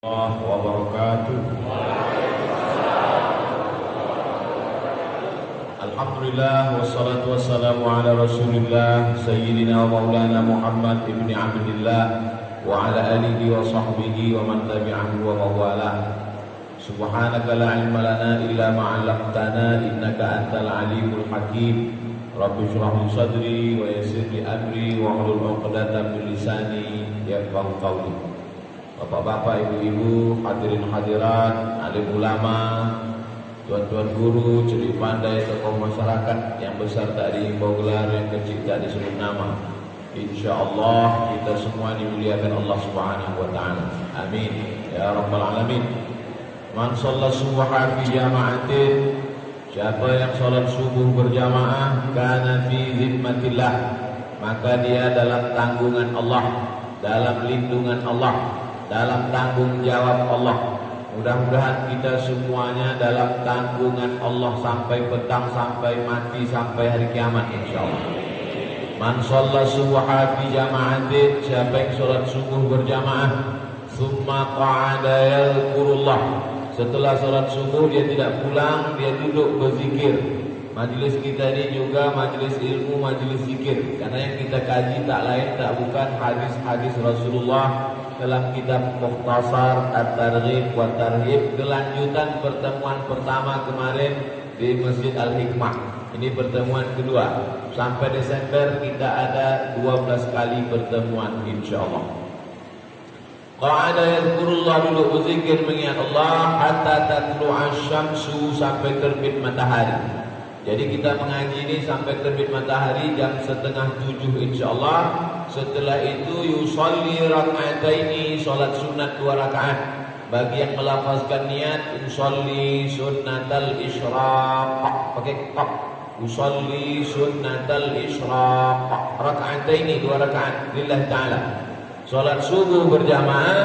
الله وبركاته. Alhamdulillah wassalatu wassalamu ala Rasulillah sayyidina wa maulana Muhammad ibni Abdillah wa ala alihi wa sahbihi wa man tabi'ahu wa mawalah. Subhanaka la ilma lana illa ma 'allamtana innaka antal alimul hakim. Rabbi shrah li sadri wa yassir li amri wa hlul 'uqdatam min lisani yafqahu qawli. Bapak-bapak, ibu-ibu, hadirin hadirat, alim ulama, tuan-tuan guru, curi pandai, tokoh masyarakat yang besar tak dihimbau gelar, yang kecil tak disebut nama. InsyaAllah kita semua dimuliakan Allah Subhanahu wa ta'ala. Amin ya rabbal alamin. Man shalla subha fi jama'atin, siapa yang salat subuh berjamaah, kana fi zimmatillah, maka dia dalam tanggungan Allah, dalam lindungan Allah, dalam tanggung jawab Allah. Mudah-mudahan kita semuanya dalam tanggungan Allah sampai petang, sampai mati, sampai hari kiamat insyaallah. Man shalla subha fi jama'atin, siapa yang salat subuh berjamaah, summa qa'ada yadhkurullah, setelah salat subuh dia tidak pulang, dia duduk berzikir. Majlis kita ini juga majlis ilmu, majlis zikir, karena yang kita kaji tak lain tak bukan hadis-hadis Rasulullah dalam kitab Mukhtasar At-Targhib wa Tarhib, kelanjutan pertemuan pertama kemarin di Masjid Al-Hikmah. Ini pertemuan kedua. Sampai Desember kita ada 12 kali pertemuan insyaallah. Qa'ada yadhkurullah, duduk berzikir mengingat Allah hatta tatlu'a syamsu, sampai terbit matahari. Jadi kita mengaji ini sampai terbit matahari jam 6:30 insyaallah. Setelah itu yusolli rak'ataini, salat sunat 2 rakaat. Bagi yang melafazkan niat yusolli sunnatal isyraq, pakai qaf, yusolli sunnatal isyraq, rak'ataini 2 rakaat lillah taala. Salat subuh berjamaah,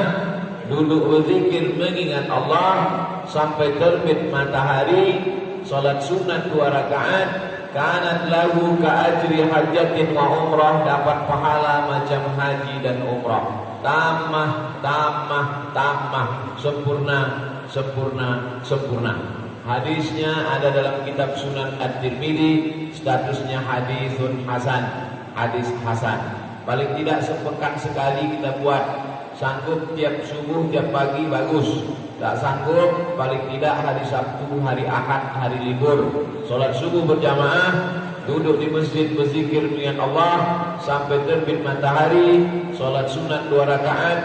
duduk berzikir mengingat Allah sampai terbit matahari. Salat sunat 2 rakaat, kanat lahu ka'ajri hajatin wa umrah, dapat pahala macam haji dan umrah. Tamah, tamah, tamah, sempurna, sempurna, sempurna. Hadisnya ada dalam kitab Sunan At-Tirmidzi, statusnya hadisun hasan, hadis hasan. Paling tidak sepekan sekali kita buat. Sanggup tiap subuh, tiap pagi bagus. Tak sanggup, paling tidak hari Sabtu, hari Ahad, hari libur, salat subuh berjamaah, duduk di masjid berzikir dengan Allah sampai terbit matahari. Salat sunat 2 rakaat.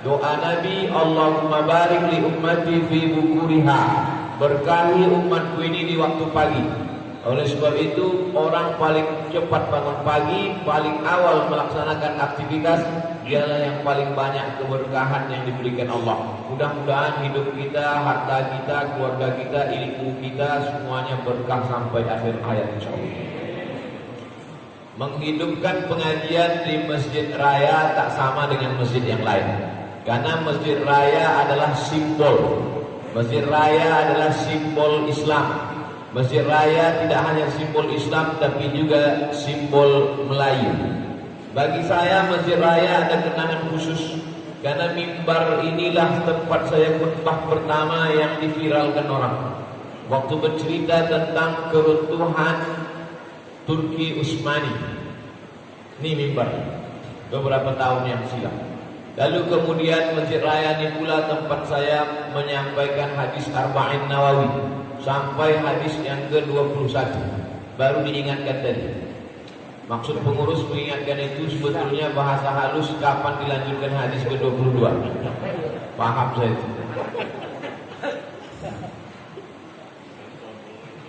Doa Nabi, Allahumma barik li ummati fi bukuriha, berkahi umatku ini di waktu pagi. Oleh sebab itu, orang paling cepat bangun pagi, paling awal melaksanakan aktivitas, dialah yang paling banyak keberkahan yang diberikan Allah. Mudah-mudahan hidup kita, harta kita, keluarga kita, ilmu kita, semuanya berkah sampai akhir hayat insyaallah. Menghidupkan pengajian di masjid raya tak sama dengan masjid yang lain, karena masjid raya adalah simbol. Masjid raya adalah simbol Islam. Masjid raya tidak hanya simbol Islam tapi juga simbol Melayu. Bagi saya masjid raya ada kenangan khusus, karena mimbar inilah tempat saya khutbah pertama yang diviralkan orang. Waktu bercerita tentang keruntuhan Turki Utsmani. Ini mimbar beberapa tahun yang silam. Lalu kemudian masjid raya ini pula tempat saya menyampaikan hadis Arba'in Nawawi sampai hadis yang ke-21. Baru diingatkan tadi. Maksud pengurus mengingatkan itu sebetulnya bahasa halus kapan dilanjutkan hadis ke-22. Paham saya itu.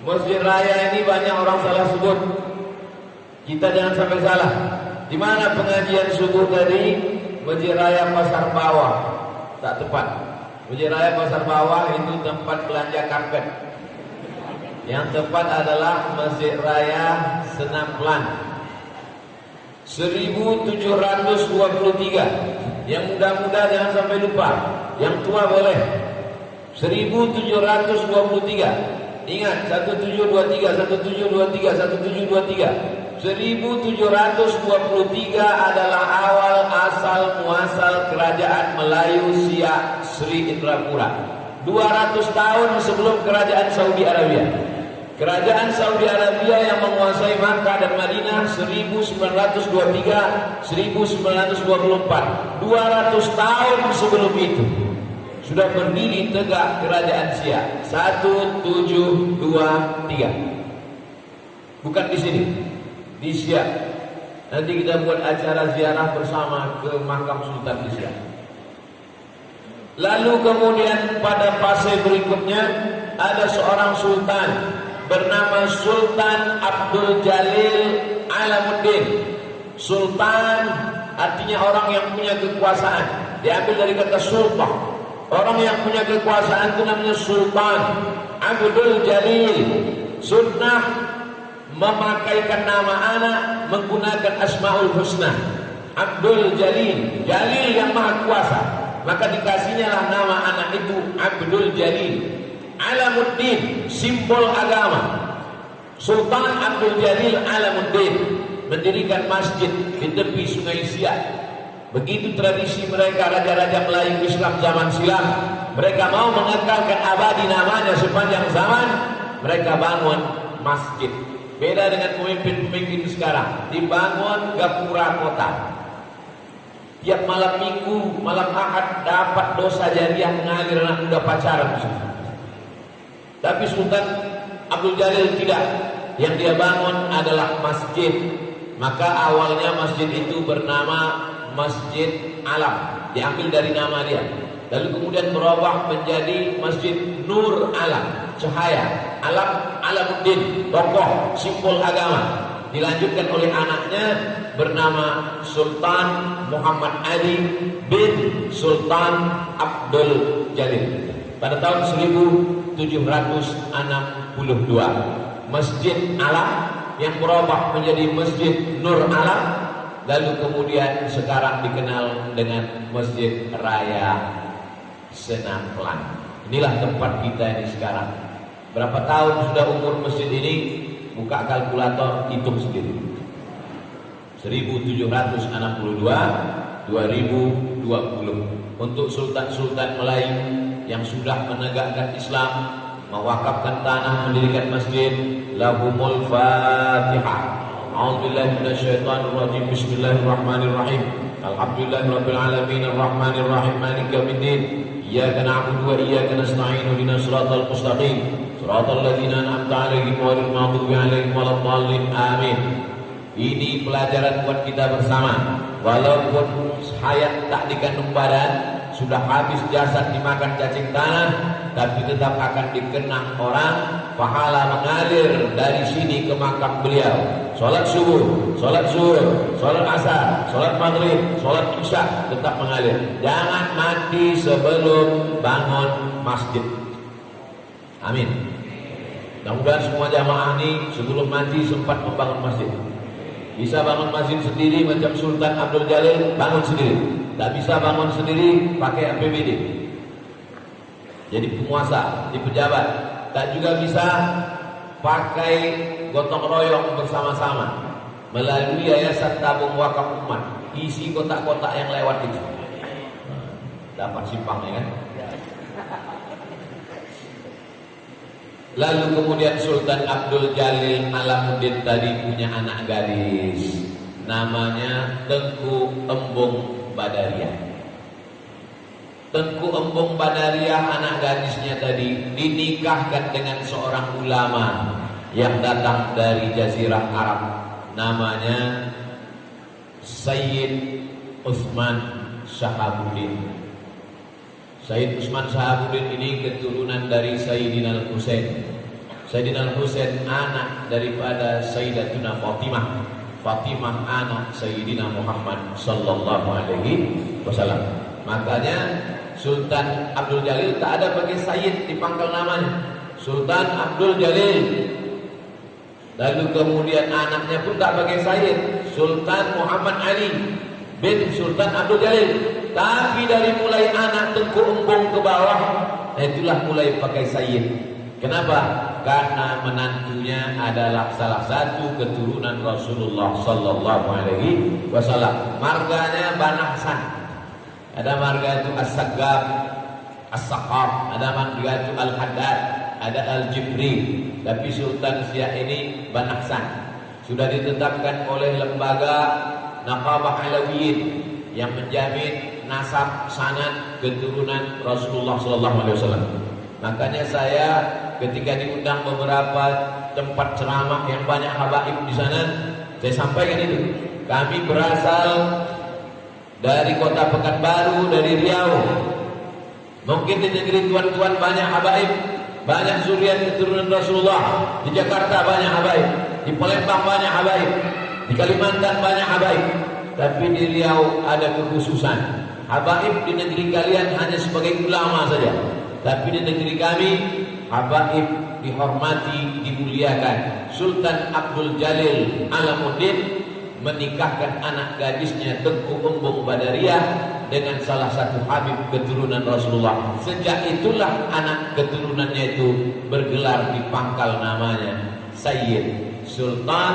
Masjid raya ini banyak orang salah sebut. Kita jangan sampai salah. Di mana pengajian subuh tadi? Masjid raya Pasar Bawah. Tak tepat. Masjid raya Pasar Bawah itu tempat belanja karpet. Yang tepat adalah Masjid Raya Senaplan 1723. Yang muda-muda jangan sampai lupa, yang tua boleh. 1723. Ingat 1723, 1723, 1723. 1723 adalah awal asal muasal kerajaan kerajaan Melayu Siak Sri Indrapura. 200 tahun sebelum kerajaan Saudi Arabia. Kerajaan Saudi Arabia yang menguasai Makkah dan Madinah 1923 1924. 200 tahun sebelum itu sudah berdiri tegak kerajaan Siak. 1723. Bukan di sini, di Siak. Nanti kita buat acara ziarah bersama ke makam Sultan di Siak. Lalu kemudian pada fase berikutnya ada seorang sultan bernama Sultan Abdul Jalil Alamuddin. Sultan artinya orang yang punya kekuasaan, diambil dari kata sultan. Orang yang punya kekuasaan itu namanya Sultan Abdul Jalil. Sunnah memakaikan nama anak menggunakan Asmaul Husna. Abdul Jalil, Jalil yang maha kuasa. Maka dikasihnya lah nama anak itu Abdul Jalil. Alamuddin, simbol agama. Sultan Abdul Jalil Alamuddin mendirikan masjid di tepi Sungai Siak. Begitu tradisi mereka, raja-raja Melayu Islam zaman silam. Mereka mau mengekalkan abadi namanya sepanjang zaman. Mereka bangun masjid. Beda dengan pemimpin-pemimpin sekarang, dibangun gapura kota. Tiap malam minggu, malam ahad dapat dosa jariah mengalir anak muda pacaran. Tapi Sultan Abdul Jalil tidak. Yang dia bangun adalah masjid. Maka awalnya masjid itu bernama Masjid Alam, diambil dari nama dia. Lalu kemudian berubah menjadi Masjid Nur Alam, cahaya. Alam, Alamuddin, tokoh simbol agama. Dilanjutkan oleh anaknya bernama Sultan Muhammad Ali bin Sultan Abdul Jalil. Pada tahun 1762, Masjid Alam yang berubah menjadi Masjid Nur Alam, lalu kemudian sekarang dikenal dengan Masjid Raya Senaplan. Inilah tempat kita ini sekarang. Berapa tahun sudah umur masjid ini? Buka kalkulator, hitung sendiri. 1762, 2020. Untuk sultan-sultan Melayu yang sudah menegakkan Islam, mewakafkan tanah, mendirikan masjid, lahumul Fatihah. A'udzubillahi minasyaitonirrajim. Bismillahirrahmanirrahim. Alhamdulillahirabbil alamin arrahmanir rahim maliki yaumiddin. Iyyaka na'budu wa iyyaka nasta'in ihdinas siratal mustaqim. Siratal ladzina an'amta 'alaihim ghairil maghdubi 'alaihim waladdallin. Amin. Ini pelajaran buat kita bersama. Walaupun hayat tak dikandung badan, sudah habis jasad dimakan cacing tanah, tapi tetap akan dikenang orang. Pahala mengalir dari sini ke makam beliau. Salat subuh, salat zuhur, salat asar, salat maghrib, salat isya tetap mengalir. Jangan mati sebelum bangun masjid. Amin. Mudah-mudahan semua jamaah ini sebelum mati sempat membangun masjid. Bisa bangun masjid sendiri macam Sultan Abdul Jalil, bangun sendiri. Tak bisa bangun sendiri, pakai APBD. Jadi penguasa, di pejabat. Tak juga bisa pakai gotong royong bersama-sama melalui Yayasan Tabung Wakaf Umat. Isi kotak-kotak yang lewat itu. Dapat simpangnya kan? Lalu kemudian Sultan Abdul Jalil Alamuddin tadi punya anak gadis, namanya Tengku Embung Badariah. Tengku Embung Badariah, anak gadisnya tadi dinikahkan dengan seorang ulama yang datang dari Jazirah Arab, namanya Sayyid Utsman Shahabuddin. Sayyid Utsman Shahabuddin ini keturunan dari Sayyidina Al-Husain. Sayyidina Al-Husain anak daripada Sayyidatuna Fatimah. Fatimah anak Sayyidina Muhammad sallallahu alaihi wasallam. Makanya Sultan Abdul Jalil tak ada pakai Sayyid di pangkal namanya. Sultan Abdul Jalil. Lalu kemudian anaknya pun tak pakai Sayyid. Sultan Muhammad Ali bin Sultan Abdul Jalil. Tapi dari mulai anak Tengku Embung ke bawah, itulah mulai pakai Sayyid. Kenapa? Karena menantunya adalah salah satu keturunan Rasulullah sallallahu alaihi wasallam. Marganya Banahsan. ada marga itu As-Saggab, As-Saqaf, ada marga itu Al-Haddad, ada Al-Jibri. Tapi Sultan Siak ini Ban Ahsan sudah ditetapkan oleh lembaga Naqabah Alawiyin yang menjamin nasab sanad keturunan Rasulullah SAW. Makanya saya ketika diundang beberapa tempat ceramah yang banyak habaib di sana, saya sampaikan itu. Kami berasal dari kota Pekanbaru, dari Riau. Mungkin di negeri tuan-tuan banyak habaib, banyak zuriat keturunan Rasulullah. Di Jakarta banyak habaib, di Palembang banyak habaib, di Kalimantan banyak habaib. Tapi di Riau ada kekhususan. Habaib di negeri kalian hanya sebagai ulama saja. Tapi di negeri kami habaib dihormati, dimuliakan. Sultan Abdul Jalil Alamuddin menikahkan anak gadisnya Tengku Umbung Badariyah dengan salah satu habib keturunan Rasulullah. Sejak itulah anak keturunannya itu bergelar di pangkal namanya Sayyid Sultan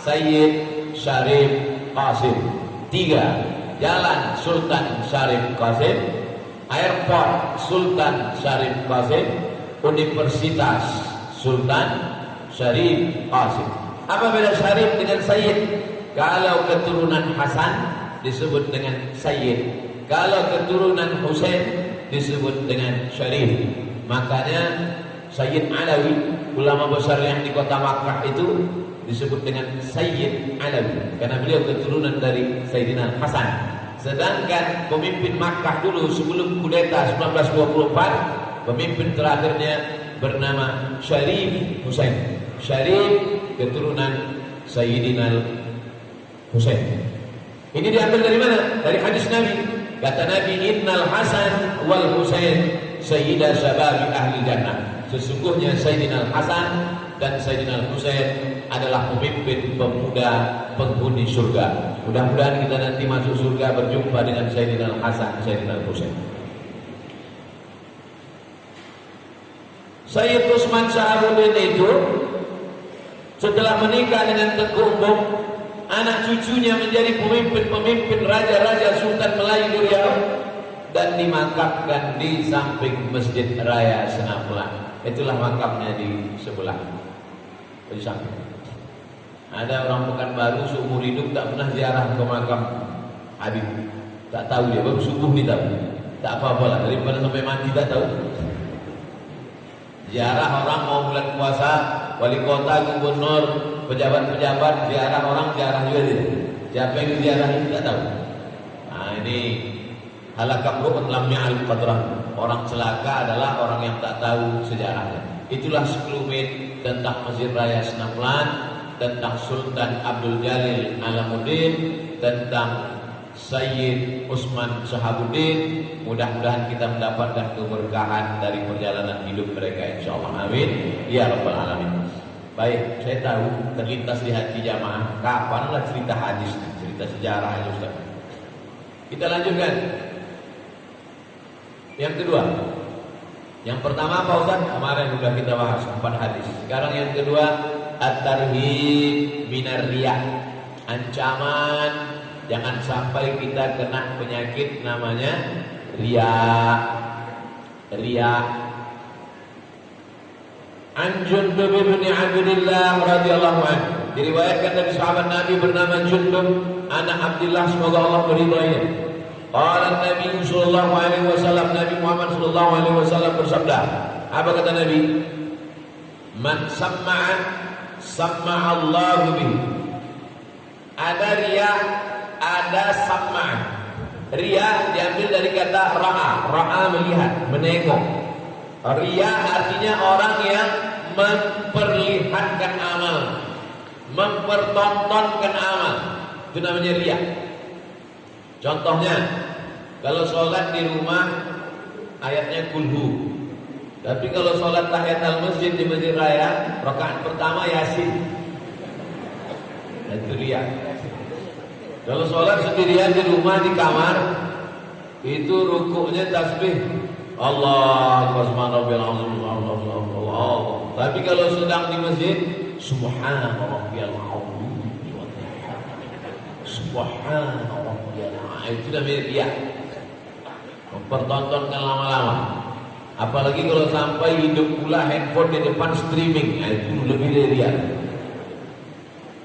Sayyid Syarif Qasim. 3. Jalan Sultan Syarif Qasim, Airport Sultan Syarif Qasim, Universitas Sultan Syarif Qasim. Apa beda Syarif dengan Sayyid? Kalau keturunan Hasan disebut dengan Sayyid, kalau keturunan Husain disebut dengan Syarif. Makanya Sayyid Alawi, ulama besar yang di kota Makkah itu disebut dengan Sayyid Alawi karena beliau keturunan dari Sayyidina Hasan. Sedangkan pemimpin Makkah dulu sebelum kudeta 1924, pemimpin terakhirnya bernama Syarif Husain. Syarif keturunan Sayyidina Husain. Ini diambil dari mana? Dari hadis Nabi. Kata Nabi, Innal Hasan wal Husain sayyida syababi ahli jannah. Sesungguhnya Sayyidina Hasan dan Sayyidina Husain adalah pemimpin pemuda penghuni surga. Mudah-mudahan kita nanti masuk surga berjumpa dengan Sayyidina Hasan, Sayyidina Husain. Sayyid Utsman Shahabuddin itu setelah menikah dengan Tengku Umbung, anak cucunya menjadi pemimpin raja-raja Sultan Melayu Riau dan dimakamkan di samping Masjid Raya Senapelan. Itulah makamnya di sebelah, di samping. Ada orang Pekanbaru seumur hidup tak pernah ziarah ke makam Habib. Tak tahu dia, baru subuh ni tahu. Tak apa-apalah, daripada sampai mati tak tahu. Ziarah orang mau bulan puasa, wali kota, gubernur, pejabat-pejabat, ziarah orang, ziarah juga dia. Siapa yang ziarah ini tak tahu. Nah ini halakam ru'un lam ya'al qadrah. Orang celaka adalah orang yang tak tahu sejarahnya. Itulah sekelumit tentang Masjid Raya Senapelan, tentang Sultan Abdul Jalil Alamuddin, tentang Sayyid Utsman Shahabuddin. Mudah-mudahan kita mendapatkan keberkahan dari perjalanan hidup mereka, insyaallah. Amin ya rabbal alamin. Baik, saya tahu terlintas di hati jamaah, kapanlah cerita hadis, cerita sejarah ya Ustaz. Kita lanjutkan. Yang kedua. Yang pertama apa Ustaz? Kemarin sudah kita bahas 4 hadis. Sekarang yang kedua, at-tarhib minar riya. Ancaman jangan sampai kita kena penyakit namanya riya. Riya. An Jundub bin Abdullah radhiyallahu anhu, diriwayatkan dari sahabat Nabi bernama Jundub anak Abdullah, semoga Allah meridainya. Qala Nabi sallallahu alaihi wasallam, Nabi Muhammad sallallahu alaihi wasallam bersabda, apa kata Nabi? Man samma'a samma'a Allahu bihi. Ada riya, ada samma'a. Riya diambil dari kata ra'a, ra'a melihat, menengok. Riya artinya orang yang memperlihatkan amal, mempertontonkan amal. Itu namanya riya. Contohnya, kalau sholat di rumah ayatnya kulhu, tapi kalau sholat tahiyatul masjid di masjid raya rakaat pertama yasin. Itu riya. Kalau sholat sendirian di rumah di kamar, itu rukuknya tasbih Allah Allah. Tapi kalau sedang di masjid, Subhana rabbiyal azim wa bihamdihi. Subhana rabbiyal azim. Itu namanya riya. mempertontonkan lama-lama. Apalagi kalau sampai hidup pula handphone di depan streaming, itu lebih dari riya.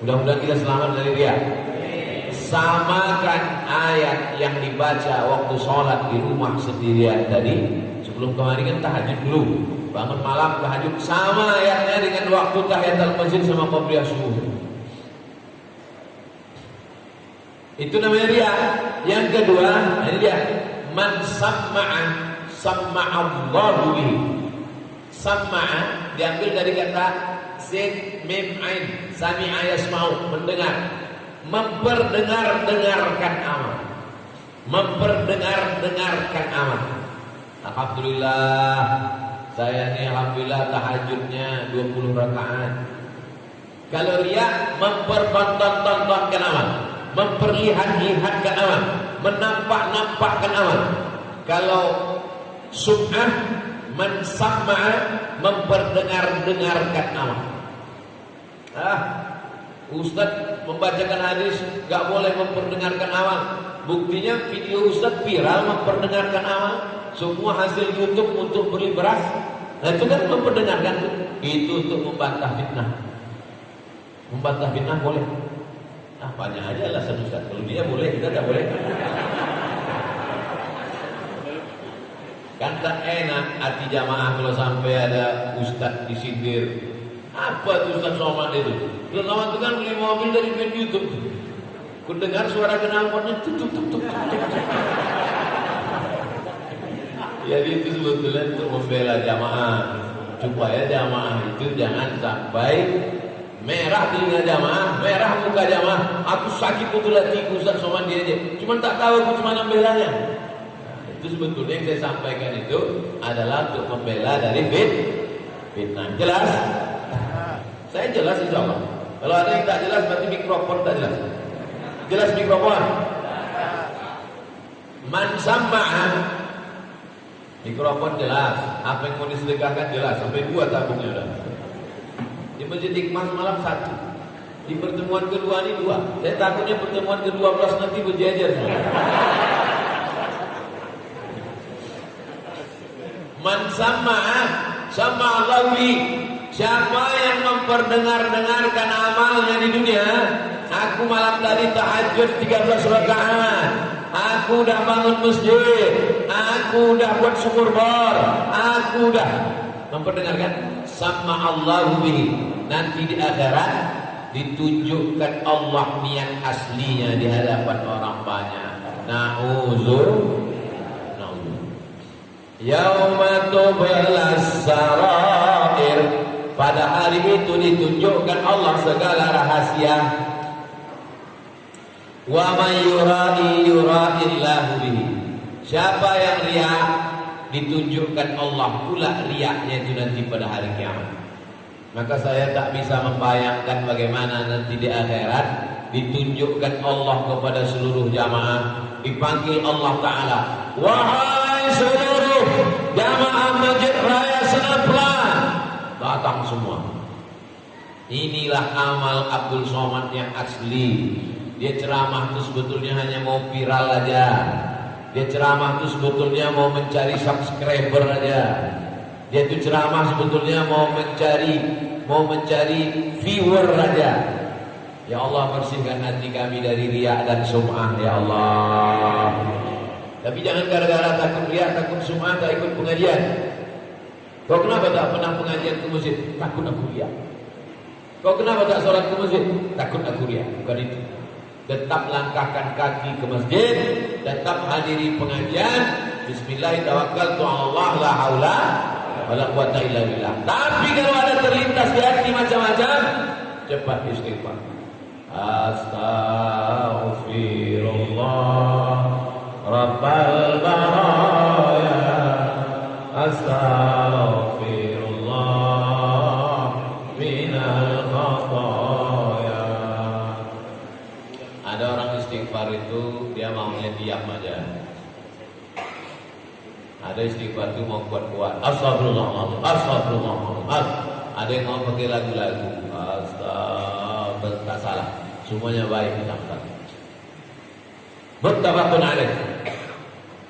Mudah-mudahan kita selamat dari riya. Samakan ayat yang dibaca waktu sholat di rumah sendirian tadi. Sebelum kemarin kan tahajud dulu, bangun malam tahajud, sama ayatnya dengan waktu tahiyatul masjid sama qabliyah subuh. Itu namanya riya. Yang kedua, ini dia, man samma'allahu bihi. Samma'a diambil dari kata sin mim ain, sami'a yasma'u, mendengar. Memperdengar-dengarkan amal. Memperdengar-dengarkan amal. Alhamdulillah, saya ini alhamdulillah tahajudnya 20 rakaat. Kalau riya, mempertonton-tontonkan amal, memperlihat-lihatkan amal, menampak-nampakkan amal. Kalau sum'ah, mensamma'a, memperdengar-dengarkan amal. Ustaz membacakan hadis gak boleh memperdengarkan amal. Buktinya video Ustaz viral memperdengarkan amal. Semua hasil YouTube untuk beli beras. Nah itu kan memperdengarkan. Itu untuk membantah fitnah. Membantah fitnah boleh. Banyak aja alasan Ustaz. Kalau dia boleh, kita tak boleh. Kan tak enak hati jamaah kalau sampai ada Ustaz disindir. Apa tuh Ustaz Somad itu? Ustaz itu kan beli mobil dari main YouTube. Ku dengar suara knalpotnya tuk. Jadi itu sebetulnya untuk membela jamaah, supaya jamaah itu jangan sampai merah telinga jamaah, merah muka jamaah. Aku sakit betul hatiku Ustaz Somad dia aja. Cuma tak tahu aku cuma membelanya. Itu sebetulnya yang saya sampaikan itu adalah untuk membela dari fitnah. Jelas? Saya jelas insya Allah. Kalau ada yang tak jelas berarti mikrofon tak jelas. Jelas mikrofon. Man samma'a, mikrofon jelas. Apa yang mau disedekahkan jelas. Sampai 2 tabungnya udah. Di Masjid Hikmah malam 1. Di pertemuan kedua ini 2. Saya takutnya pertemuan ke-12 nanti berjejer semua. Man samma'a, sama'allahu bi. Siapa yang memperdengar-dengarkan amalnya di dunia. Aku malam tadi tahajud 13 rakaat. Aku udah bangun masjid. Aku udah buat sumur bor. Aku udah memperdengarkan. Sama Allahu bihi. Nanti di akhirat ditunjukkan Allah niat aslinya di hadapan orang banyak. Yauma tublas sarair. Pada hari itu ditunjukkan Allah segala rahasia. Wa may yura'illahu bihi. Siapa yang riya, ditunjukkan Allah pula riyanya itu nanti pada hari kiamat. Maka saya tak bisa membayangkan bagaimana nanti di akhirat ditunjukkan Allah kepada seluruh jamaah. Dipanggil Allah Ta'ala, wahai seluruh jamaah Masjid Raya Senaplan, datang semua. Inilah amal Abdul Somad yang asli. Dia ceramah itu sebetulnya hanya mau viral aja. Dia ceramah itu sebetulnya mau mencari subscriber aja. Dia itu ceramah sebetulnya mau mencari viewer aja. Ya Allah, bersihkan hati kami dari riya dan sum'ah ya Allah. Tapi jangan gara-gara takut riya, takut sum'ah, tak ikut pengajian. Kau kenapa tak pernah pengajian ke masjid? Takut aku riya. Kau kenapa tak sholat ke masjid? Takut aku riya. Bukan itu. Tetap langkahkan kaki ke masjid, tetap hadiri pengajian. Bismillahirrahmanirrahim. La haula wala quwata illa billah. Tapi kalau ada terlintas di hati macam-macam, cepat istighfar. Astaghfirullah Rabbal baraya. Astaghfirullah minal khataya. Ada orang istighfar itu dia maunya diam aja. Ada istighfar itu mau kuat-kuat. Astagfirullah, astagfirullah. Ada yang mau pakai lagu-lagu. Astagfirullah, tak salah. Semuanya baik kita. Muttafaqun alaih.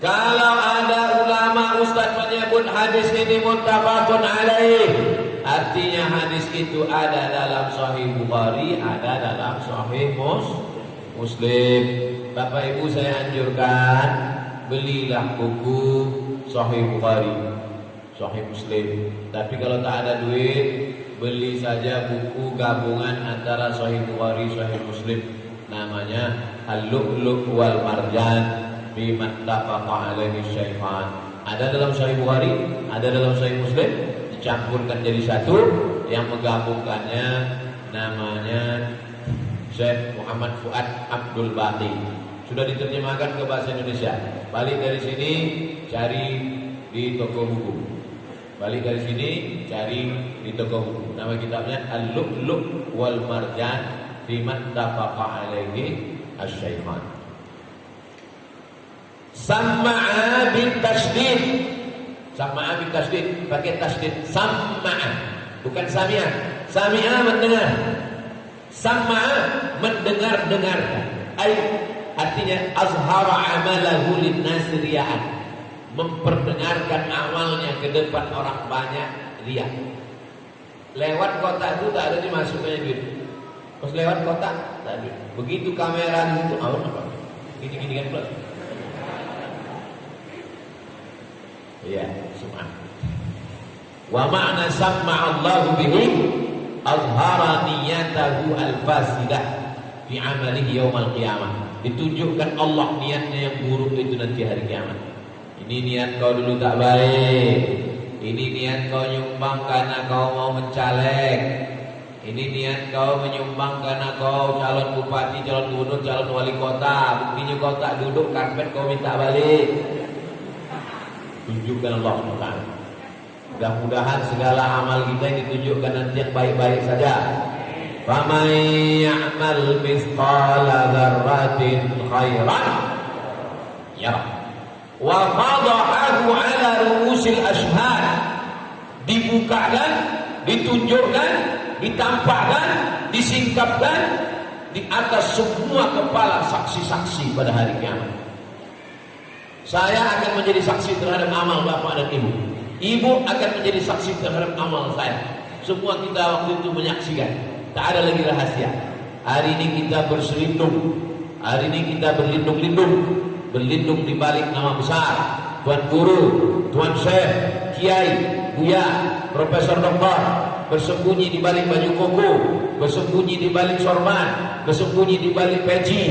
Kalau ada Ustaz menyebut hadis ini muttafaqun alaih. Artinya hadis itu ada dalam Sahih Bukhari, ada dalam Sahih Muslim. Bapak Ibu saya anjurkan, belilah buku Sahih Bukhari, Sahih Muslim. Tapi kalau tak ada duit, beli saja buku gabungan antara Sahih Bukhari, Sahih Muslim. Namanya Al-Lu'lu' wal Marjan bima ittafaqa alaihi syaikhan. Ada dalam Sahih Bukhari, ada dalam Sahih Muslim, dicampurkan jadi satu. Yang menggabungkannya namanya Syekh Muhammad Fuad Abdul Baqi. Sudah diterjemahkan ke bahasa Indonesia. Balik dari sini cari di toko buku. Balik dari sini cari di toko buku. Nama kitabnya Al-Lu'lu' wal Marjan bima ittafaqa alaihi asy-syaikhan. Sam'a bil tasydid. Sam'a bil tasydid, pakai tasydid. Sam'a, bukan sami'a. Sami'a mendengar. Sam'a mendengar-dengarkan. Artinya azhara amalahu lin-nas riya'an. Memperdengarkan amalnya ke depan orang banyak riya. Lewat kotak itu tak ada dimasukkannya duit. Pas lewat kotak tak ada. Begitu kamera di situ, apa? Gini kan pula. Iya, sum'ah. Wa ma'na sam'a Allahu bihi azhara niyatahu al-fasidah fi 'amalihi yaumil qiyamah. Ditunjukkan Allah niatnya yang buruk itu nanti hari kiamat. Ini niat kau dulu tak baik. Ini niat kau nyumbang karena kau mau mencaleg. Ini niat kau menyumbang karena kau calon bupati, calon gubernur, calon wali kota. Buktinya kau tak duduk karpet kau minta balik. Tunjukkan Allah SWT. Mudah-mudahan segala amal kita yang ditunjukkan nanti yang baik-baik saja. فَمَنْ يَعْمَلْ مِثْقَالَ ذَرَّةٍ خَيْرًا يَرَهُ وَفَضَحَهُ عَلَى رُؤُوسِ الْأَشْهَادِ. Dibukakan, ditunjukkan, ditampakkan, disingkapkan di atas semua kepala saksi-saksi pada hari kiamat. Saya akan menjadi saksi terhadap amal bapak dan ibu. Ibu akan menjadi saksi terhadap amal saya. Semua kita waktu itu menyaksikan. Tak ada lagi rahasia. Hari ini kita berselindung. Hari ini kita berlindung-lindung. Berlindung di balik nama besar Tuan Guru, Tuan Syekh, Kiai, Buya, Profesor Doktor. Bersembunyi di balik baju koko, bersembunyi di balik sorban, bersembunyi di balik peci.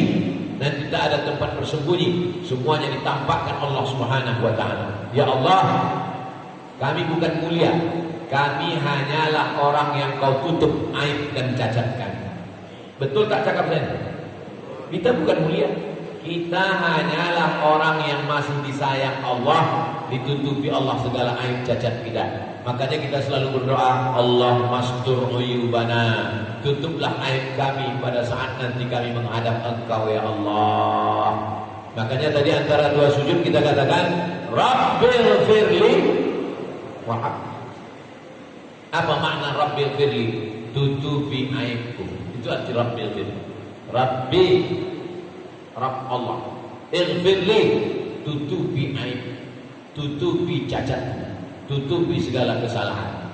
Dan tidak ada tempat bersembunyi. Semuanya ditampakkan Allah Subhanahu wa ta'ala. Ya Allah, kami bukan mulia. Kami hanyalah orang yang kau tutup aib dan cacat kami. Betul tak cakap saya? Kita bukan mulia. Kita hanyalah orang yang masih disayang Allah, ditutupi Allah segala aib cacat kita. Makanya kita selalu berdoa, Allahumma astur uyubana. Tutuplah aib kami pada saat nanti kami menghadap Engkau ya Allah. Makanya tadi antara dua sujud kita katakan Rabbil firli wahab. Apa makna Rabbil firli? Tutupi aibku. Itu arti Rabbil firli. Rabbi, Rabb Allah. Ighfirli, tutupi aib, tutupi cacat, tutupi segala kesalahan.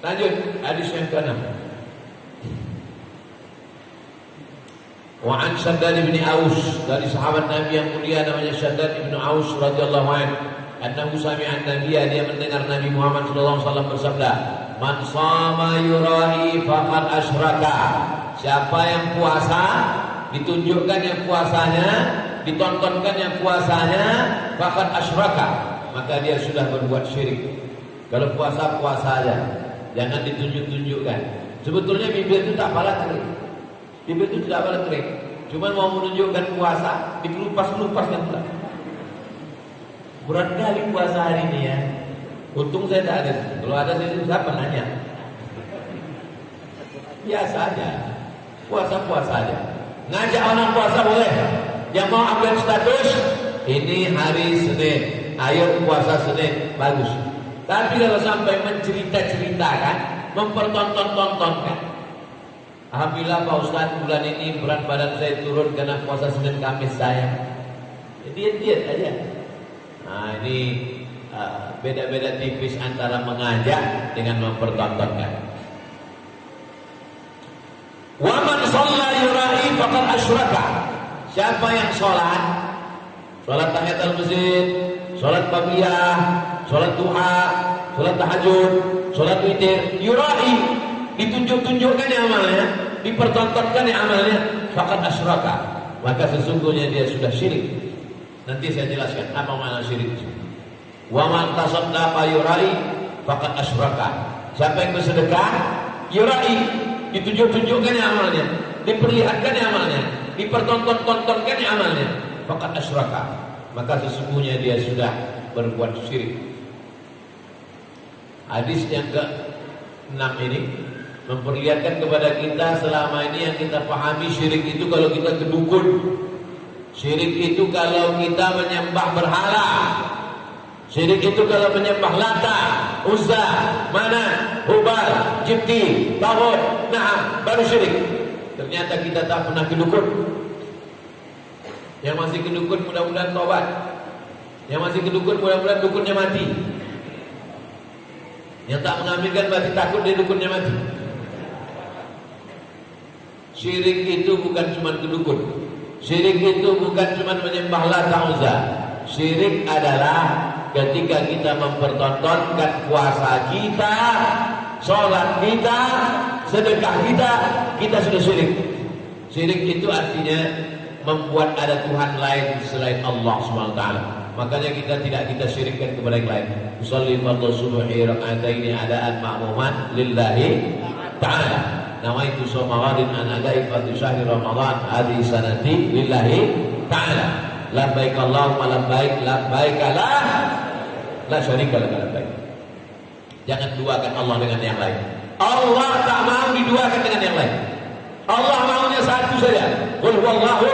Lanjut hadis yang ke-6. Wa an Shaddad bin Aus, dari sahabat Nabi yang mulia namanya Shaddad bin Aus radhiyallahu anhu. Annahu sami'a an-nabiyya, dia mendengar Nabi Muhammad sallallahu alaihi wasallam bersabda, "Man shama yura'i faqad asyraka." Siapa yang puasa, ditunjukkan yang puasanya, ditontonkan yang puasanya, faqad asyraka, maka dia sudah berbuat syirik. Kalau puasa aja, jangan ditunjuk-tunjukkan. Sebetulnya bibir itu tak pala kering. Bibir itu tidak pala kering. Cuma mau menunjukkan puasa, dikelupas-kelupaskan pula. Berat kali puasa hari ini ya. Untung saya tak ada. Kalau ada saya siapa nanya. Biasa aja. Puasa aja. Ngajak orang puasa boleh. Yang mau update status, ini hari Senin, ayo puasa Senin, bagus. Tapi kalau sampai mencerita-ceritakan, mempertonton-tontonkan, alhamdulillah Pak Ustaz, bulan ini berat badan saya turun karena puasa Senin Kamis saya. Diet aja. Nah ini beda-beda tipis antara mengajak dengan mempertontonkan. Wa man shalla yura'i faqad asyraka. Siapa yang sholat tahiyatul masjid, sholat qabliyah, sholat duha, sholat tahajud, sholat witir, yura'i, ditunjuk-tunjukkan amalnya, dipertontonkan amalnya, faqad asyraka, maka sesungguhnya dia sudah syirik. Nanti saya jelaskan apa makna syirik. Wa man tasaddaqa yura'i faqad asyraka. Siapa yang bersedekah yura'i, ditunjuk-tunjukkan amalnya, diperlihatkan amalnya, dipertonton-tontonkan amalnya, faqad asyraka, maka sesungguhnya dia sudah berbuat syirik. Hadis yang ke-6 ini memperlihatkan kepada kita selama ini yang kita pahami syirik itu kalau kita ke dukun. Syirik itu kalau kita menyembah berhala. Syirik itu kalau menyembah Lata, Uzza, Manat, Hubal, Jibti, Tawud, Na'am, baru syirik. Ternyata kita tak pernah ke dukun. Yang masih ke dukun mudah-mudahan tobat. Yang masih ke dukun mudah-mudahan dukunnya mati. Yang tak mengambilkan berarti takut dia dukunnya mati. Syirik itu bukan cuma ke dukun. Syirik itu bukan cuma menyembah Lata, Uzza. Syirik adalah ketika kita mempertontonkan puasa kita, sholat kita, sedekah kita, kita sudah syirik. Syirik itu artinya membuat ada Tuhan lain selain Allah SWT. Makanya kita tidak syirikkan kepada yang lain. Usolli fardhu subhi raka'ataini adaan ma'muman lillahi ta'ala. Nawaitu shawmawadin an adai fardhu syahri Ramadan hadhihi sanati lillahi ta'ala. Labbaik Allahumma labbaik, labbaik la syarika laka labbaik. Jangan duakan Allah dengan yang lain. Allah tak mau diduakan dengan yang lain. Allah maunya satu saja. Qul huwallahu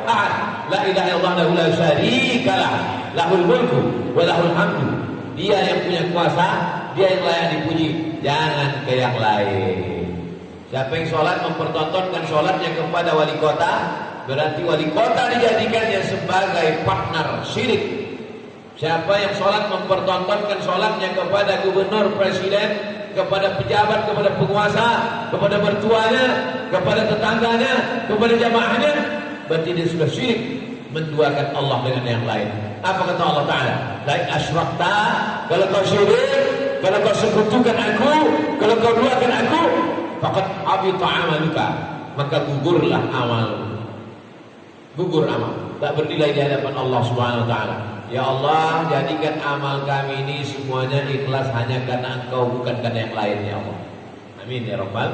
ahad. La ilaha illallah la syarika lah. Lahul mulku wa lahul hamdu. Dia yang punya kuasa, dia yang layak dipuji. Jangan ke yang lain. Siapa yang sholat mempertontonkan sholatnya kepada wali kota, berarti wali kota dijadikannya sebagai partner syirik. Siapa yang sholat mempertontonkan sholatnya kepada gubernur, presiden, kepada pejabat, kepada penguasa, kepada mertuanya, kepada tetangganya, kepada jamaahnya, berarti dia sudah syirik, menduakan Allah dengan yang lain. Apa kata Allah Ta'ala? Lain asyrakta, kalau kau syirik, kalau kau sekutukan aku, kalau kau duakan aku, faqad habita amaluka, maka gugurlah amalmu. Gugur amal, tak bernilai di hadapan Allah Subhanahu wa taala. Ya Allah, jadikan amal kami ini semuanya ikhlas hanya karena Engkau, bukan karena yang lain, ya Allah. Amin ya rabbal.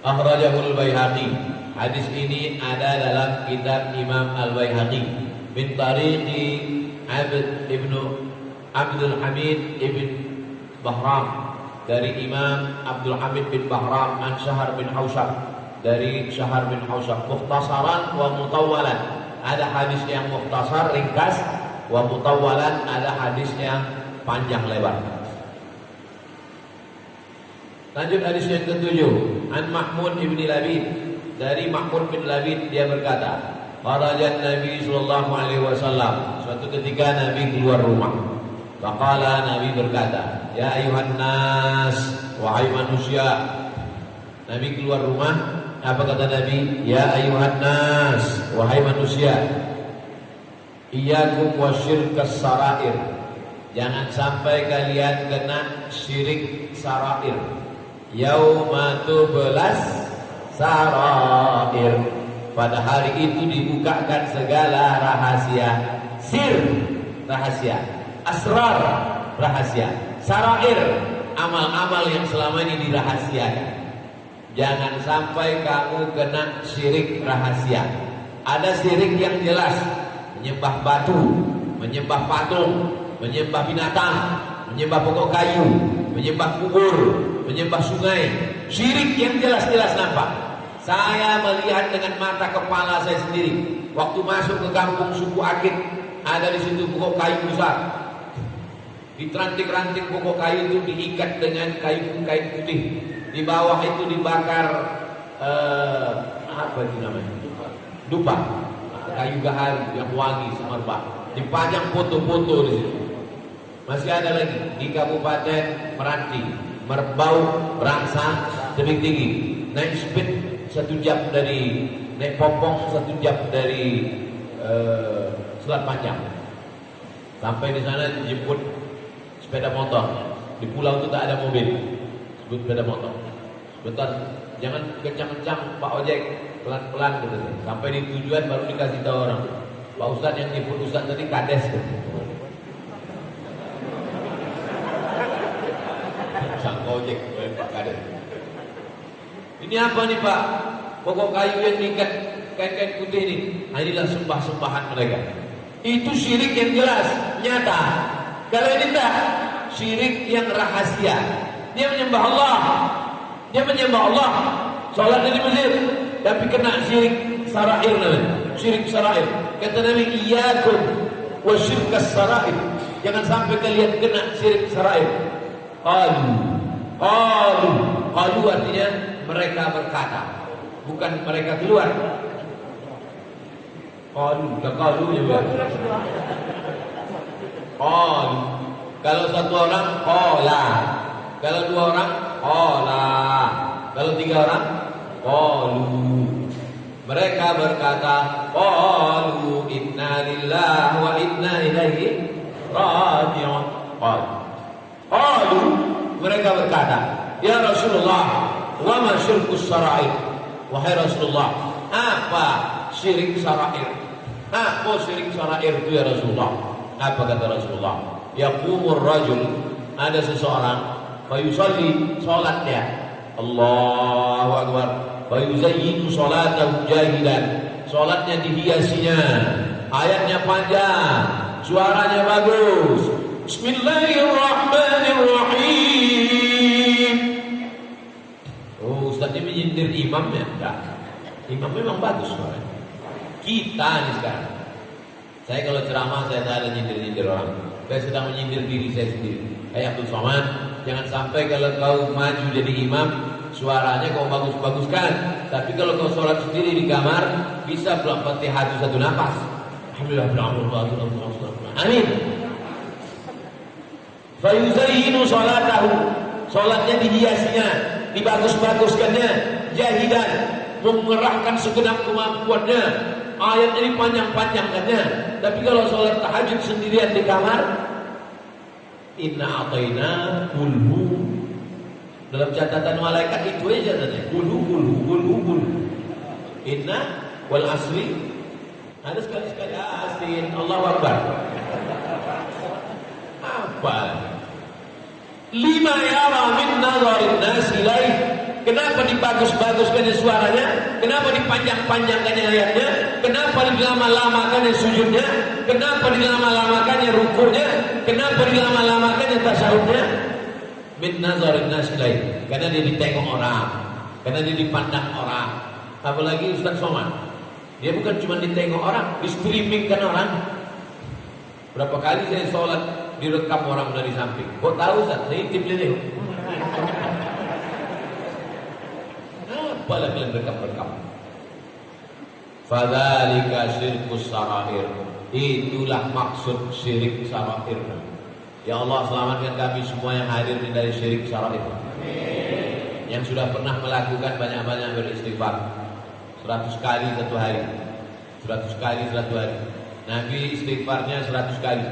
Akhrajahul Baihaqi. Hadis ini ada dalam kitab Imam Al-Baihaqi min tariqi Abdul Hamid ibn Bahram, dari Imam Abdul Hamid bin Bahram an Syahar bin Hausyab, dari Syahar bin Hausyab, mukhtasaran wa mutawwalan. Ada hadis yang mukhtasar ringkas, wa mutawwalan ada hadis yang panjang lebar. Lanjut hadis yang ke-7. An Mahmud ibn Labid, dari Mahmud bin Labid dia berkata, kharajan Nabi sallallahu alaihi wasallam, suatu ketika Nabi keluar rumah. Faqala, Nabi berkata, ya ayuhan nas, wahai manusia. Nabi keluar rumah. Apa kata Nabi? Ya ayuhan nas, wahai manusia, iyyakum wasyirkas sarair, jangan sampai kalian kena syirik sarair. Yauma tublas sarair, pada hari itu dibukakan segala rahasia. Sir, rahasia. Asrar, rahasia. Sarair, amal-amal yang selama ini dirahasiakan. Jangan sampai kamu kena syirik rahasia. Ada syirik yang jelas, menyembah batu, menyembah patung, menyembah binatang, menyembah pokok kayu, menyembah kubur, menyembah sungai. Syirik yang jelas-jelas nampak. Saya melihat dengan mata kepala saya sendiri. Waktu masuk ke kampung suku Akit, ada di situ pokok kayu besar. Diranting-ranting pokok kayu itu diikat dengan kain putih. Di bawah itu dibakar apa itu namanya? Dupa. kayu gaharu yang wangi semerbak, dipajang foto-foto di situ. Masih ada lagi di Kabupaten Meranti, Merbau, Rangsang, Tebing Tinggi, naik speed 1 jam dari naik Pompong 1 jam dari Selat Panjang. Sampai di sana dijemput sepeda motor. Di pulau itu tak ada mobil, sebut sepeda motor. Sebentar, jangan kencang-kencang Pak Ojek, pelan-pelan gitu. Sampai di tujuan baru dikasih tahu orang, Pak Ustadz yang jemput Ustadz tadi kades gitu. Sang ojek, Pak kades. Ini apa nih Pak? Pokok kayu yang diikat kain-kain putih ini. Nah, inilah sembah-sembahan mereka. Itu syirik yang jelas, nyata. Kalau ini tak, syirik yang rahasia. Dia menyembah Allah. Dia menyembah Allah. Salat di masjid, tapi kena syirik sarair namanya. Syirik sarair. Kata Nabi, iyyakum wa syirkas sarair. Jangan sampai kalian kena syirik sarair. Qalu artinya mereka berkata, bukan mereka keluar. Qalu juga. Kalau satu orang qala, kalau 2 orang qala, kalau 3 orang qalu. Mereka berkata, qalu inna lillahi wa inna ilaihi raji'un. Qalu, mereka berkata, ya Rasulullah, wa ma syirkus sarair. Wahai Rasulullah, apa syirik sarair? Apa syirik sarair itu ya Rasulullah? Apa kata Rasulullah? Yaqumur rajul, ada seseorang, fayusalli, salat dia, Allahu Akbar, fayuzayyinu salatahu jahidan, salatnya dihiasinya, ayatnya panjang, suaranya bagus, Bismillahirrahmanirrahim. Oh, Ustaz ini menyindir imamnya? Enggak. Imam memang bagus suaranya. Kita nih sekarang, saya kalau ceramah saya tak ada nyindir-nyindir orang. Saya sedang menyindir diri saya sendiri. Abdul Somad, jangan sampai kalau kau maju jadi imam, suaranya kau bagus-baguskan, tapi kalau kau sholat sendiri di kamar, bisa belum Fatihah satu nafas. Alhamdulillah. Amin. Fayuzayyinu salatahu, salatnya dihiasinya, dibagus-baguskannya, jahidan, mengerahkan segenap kemampuannya, ayatnya dipanjang-panjangkannya. Tapi kalau sholat tahajud sendirian di kamar, inna ataina kulhu, dalam catatan malaikat itu aja katanya, kulhu, inna wal asri, ada sekali-sekali asin, Allahu Akbar. Apa? Lima yara min nazarin nas ilaih. Kenapa dibagus-baguskan suaranya? Kenapa dipanjang-panjangkannya ayatnya? Kenapa dilama-lamakannya sujudnya? Kenapa dilama-lamakannya rukunya? Kenapa dilama-lamakannya tasyahudnya? Min nazarin nas ilaih. Karena dia ditengok orang, karena dia dipandang orang. Apalagi Ustaz Somad, dia bukan cuma ditengok orang, di streamingkan orang. Berapa kali saya sholat direkam orang dari samping. Kok tahu Ustaz? Saya intip dia. Apalah kalian rekam-rekam. Fadzalika syirkus sarair. Itulah maksud syirik sarair. Ya Allah, selamatkan kami semua yang hadir dari syirik sarair. Yang sudah pernah melakukan banyak-banyak beristighfar. 100 kali satu hari. 100 kali satu hari. Nabi istighfarnya 100 kali.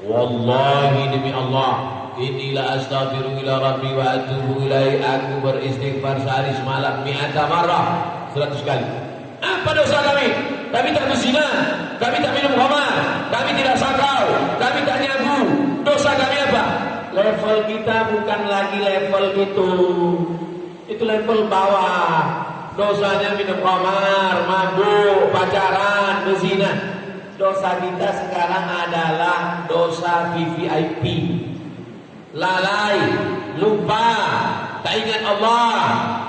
Wallahi demi Allah, inilah astaghfiru ila rabbi wa atubu ilaihi. Aku beristighfar sehari semalam 100 marrah, 100 kali. Apa dosa kami? Kami tak berzina, kami tak minum khamar, kami tidak sakau, kami tak nyabu. Dosa kami apa? Level kita bukan lagi level gitu. Itu level bawah. Dosanya minum khamar, mabuk, pacaran, berzina. Dosa kita sekarang adalah dosa VVIP. Lalai, lupa, tak ingat Allah,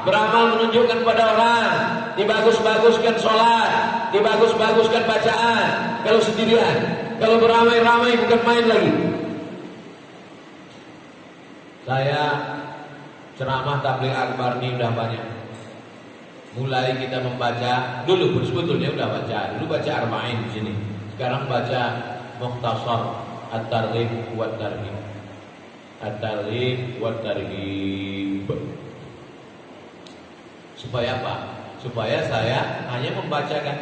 beramal menunjukkan pada orang, dibagus-baguskan sholat, dibagus-baguskan bacaan. Kalau sendirian, kalau beramai-ramai bukan main lagi. Saya ceramah tabligh akbar ini udah banyak. Mulai kita membaca dulu, sebetulnya udah baca. Dulu baca Arba'in di sini. Sekarang baca Mukhtasar At-Targhib wa Tarhib. At-Targhib wa Tarhib. Supaya apa? Supaya saya hanya membacakan.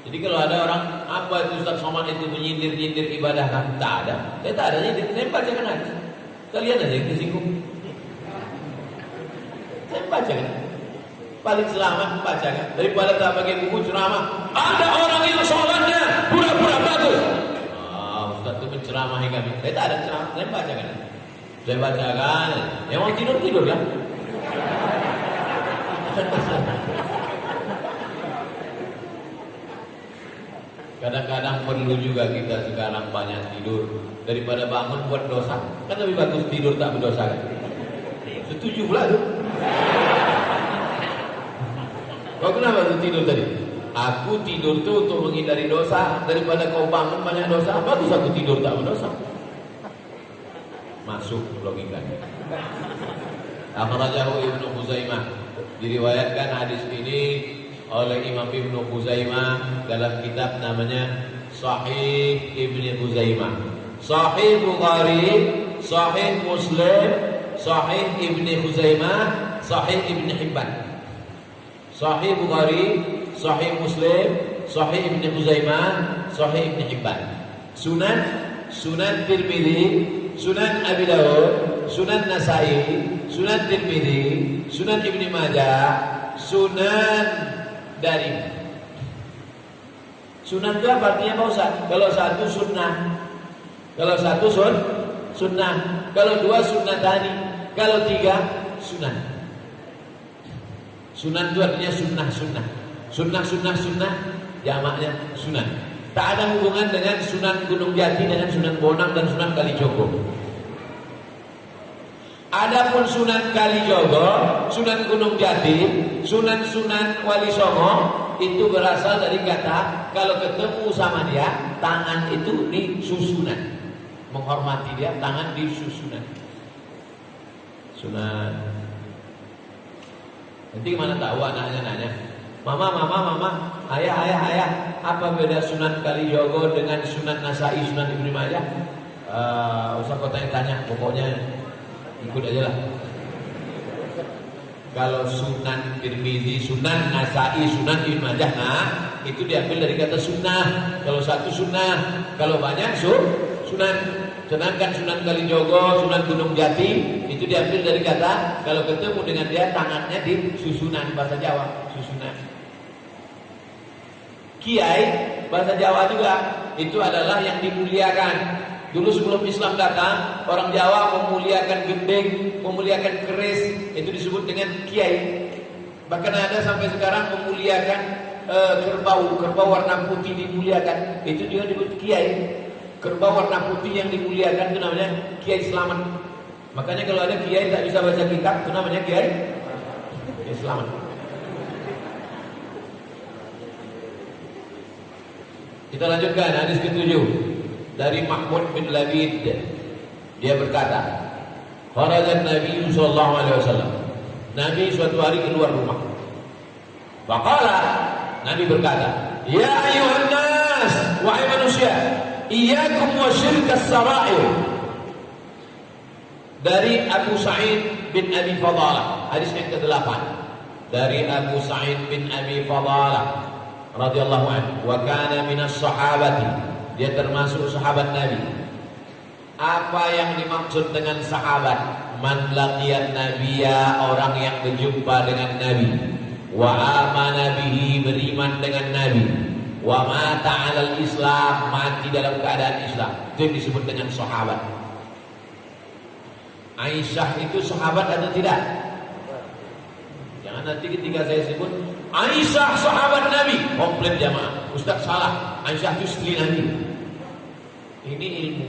Jadi kalau ada orang, apa itu Ustaz Somad itu menyindir-nyindir ibadah kan? Tak ada. Saya tak ada nyindir, saya bacakan aja. Kalian aja yang tersinggung. Saya bacakan. Paling selamat membacakan daripada tak pakai buku ceramah. Ada orang yang sholatnya pura-pura bagus. Ustaz itu menceramahi kami. Saya tak ada ceramah, saya bacakan. Saya bacakan. Yang mau tidur kan? Kadang-kadang perlu juga kita sekarang banyak tidur daripada bangun buat dosa. Kan lebih bagus tidur tak berdosa kan? Setuju pula tuh. Kau kenapa tuh tidur tadi? Aku tidur tuh untuk menghindari dosa. Daripada kau bangun banyak dosa, bagus aku tidur tak berdosa. Masuk logikanya. Akhrajahu Ibnu Khuzaimah. Diriwayatkan hadis ini oleh Imam Ibnu Khuzaimah dalam kitab namanya Sahih Ibnu Khuzaimah. Sahih Bukhari, Sahih Muslim, Sahih Ibnu Khuzaimah, Sahih Ibnu Hibban. Sahih Bukhari, Sahih Muslim, Sahih Ibnu Khuzaimah, Sahih Ibnu Hibban. Sunan Tirmidzi, Sunan Abi Dawud, Sunan Nasai, Sunan Tirmidzi, Sunan Ibnu Majah, Sunan Darimi. Sunan itu apa artinya Pak Ustaz? Kalau satu sunnah, kalau satu sunnah, kalau dua sunnatani, kalau tiga sunan. Sunan itu artinya sunnah, jamaknya sunan. Tak ada hubungan dengan Sunan Gunung Jati, dengan Sunan Bonang dan Sunan Kalijogo. Adapun Sunan Kalijogo, Sunan Gunung Jati, Sunan Wali Songo itu berasal dari kata kalau ketemu sama dia, tangan itu disusunan. Menghormati dia, tangan disusunan. Sunan. Nanti mana tahu anaknya nanya, Mama, ayah, apa beda Sunan Kalijogo dengan Sunan Nasai, Sunan Ibnu Majah? Usah kau tanya, pokoknya ikut aja lah. Kalau Sunan Tirmidzi, Sunan Nasai, Sunan Ibnu Majah, nah itu diambil dari kata sunnah. Kalau satu sunnah, kalau banyak sunan. Sedangkan Sunan Kalijogo, Sunan Gunung Jati itu diambil dari kata kalau ketemu dengan dia tangannya di susunan, bahasa Jawa, susunan. Kiai bahasa Jawa juga itu adalah yang dimuliakan. Dulu sebelum Islam datang, orang Jawa memuliakan gending, memuliakan keris, itu disebut dengan kiai. Bahkan ada sampai sekarang memuliakan kerbau warna putih dimuliakan, itu juga disebut kiai. Kerbau warna putih yang dimuliakan itu namanya Kiai Selamat. Makanya kalau ada kiai tak bisa baca kitab, itu namanya Kiai Selamat. Kita lanjutkan hadis ke-7 dari Mahmud bin Labid. Dia berkata, kharajan Nabi sallallahu alaihi wasallam. Nabi suatu hari keluar rumah. Faqala, Nabi berkata, ya ayuhan nas, wahai manusia, iyyakum wa syirkas sara'ir. Dari Abu Sa'id bin Abi Fadalah, hadis yang ke-8. Dari Abu Sa'id bin Abi Fadalah radhiyallahu anhu, wa kana minas sahabati, dia termasuk sahabat Nabi. Apa yang dimaksud dengan sahabat? Man laqiyan nabiyya, orang yang berjumpa dengan Nabi, wa amana bihi, beriman dengan Nabi, wa mata 'alal Islam, mati dalam keadaan Islam. Itu yang disebut dengan sahabat. Aisyah itu sahabat atau tidak? Jangan nanti ketika saya sebut Aisyah sahabat Nabi, komplain jamaah, Ustaz salah, Aisyah itu istri Nabi. Ini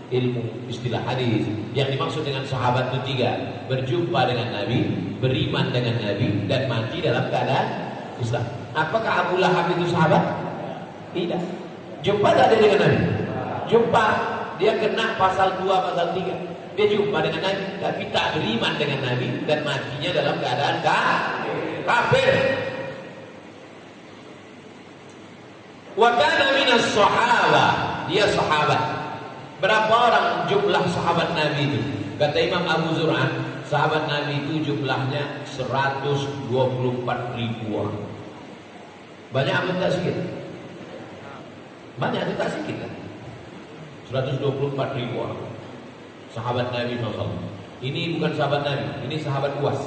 ilmu istilah hadis. Yang dimaksud dengan sahabat itu 3: berjumpa dengan Nabi, beriman dengan Nabi, dan mati dalam keadaan Islam. Apakah Abu Lahab itu sahabat? Tidak. Jumpa tak ada dengan Nabi? Jumpa. Dia kena pasal 2, pasal 3. Dia jumpa dengan Nabi, tapi tak beriman dengan Nabi dan matinya dalam keadaan kafir. Wa kana minas sahabah, dia sahabat. Berapa orang jumlah sahabat Nabi itu? Kata Imam Abu Zur'ah, sahabat Nabi itu jumlahnya 124.000 orang. Banyak atau tak sedikit? Banyak atau tak sedikit? 124.000 orang sahabat Nabi SAW. Ini bukan sahabat Nabi, ini sahabat UAS.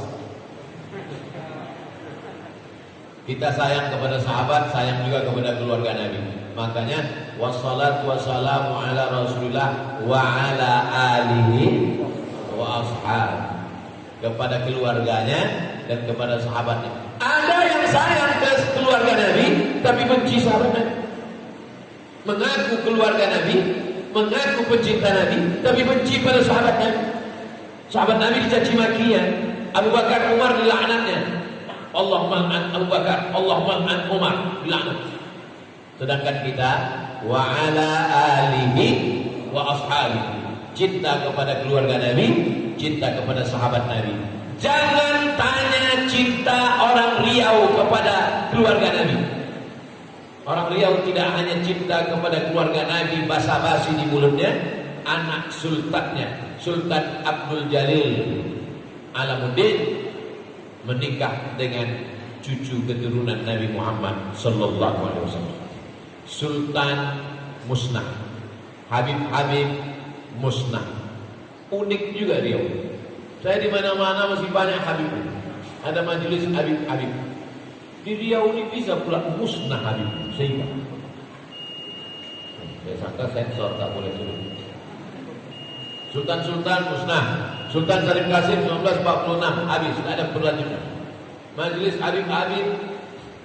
Kita sayang kepada sahabat, sayang juga kepada keluarga Nabi. Makanya wassalatu wassalamu ala Rasulillah wa ala alihi wa ashab, kepada keluarganya dan kepada sahabatnya. Ada yang sayang ke keluarga Nabi tapi benci sahabat Nabi. Mengaku keluarga Nabi, mengaku pencinta Nabi, tapi benci pada sahabat Nabi. Sahabat Nabi dicaci makian, Abu Bakar, Umar dilaknatnya. Allahumma an Abu Bakar, Allahumma an Umar, dilaknat. Sedangkan kita wa ala alihi wa ashabihi, cinta kepada keluarga Nabi, cinta kepada sahabat Nabi. Jangan tanya cinta orang Riau kepada keluarga Nabi. Orang Riau tidak hanya cinta kepada keluarga Nabi basa-basi di mulutnya, anak sultannya, Sultan Abdul Jalil Alamuddin, menikah dengan cucu keturunan Nabi Muhammad sallallahu alaihi wasallam. Sultan musnah, Habib musnah. Unik juga dia. Saya di mana-mana masih banyak Habib. Ada majelis Habib. Di Riau ini bisa pula musnah Habib. Sehingga saya sangka sensor tak boleh turun. Sultan musnah. Sultan Salim Qasim 1946 habis, tidak ada berlanjutan. Majelis Habib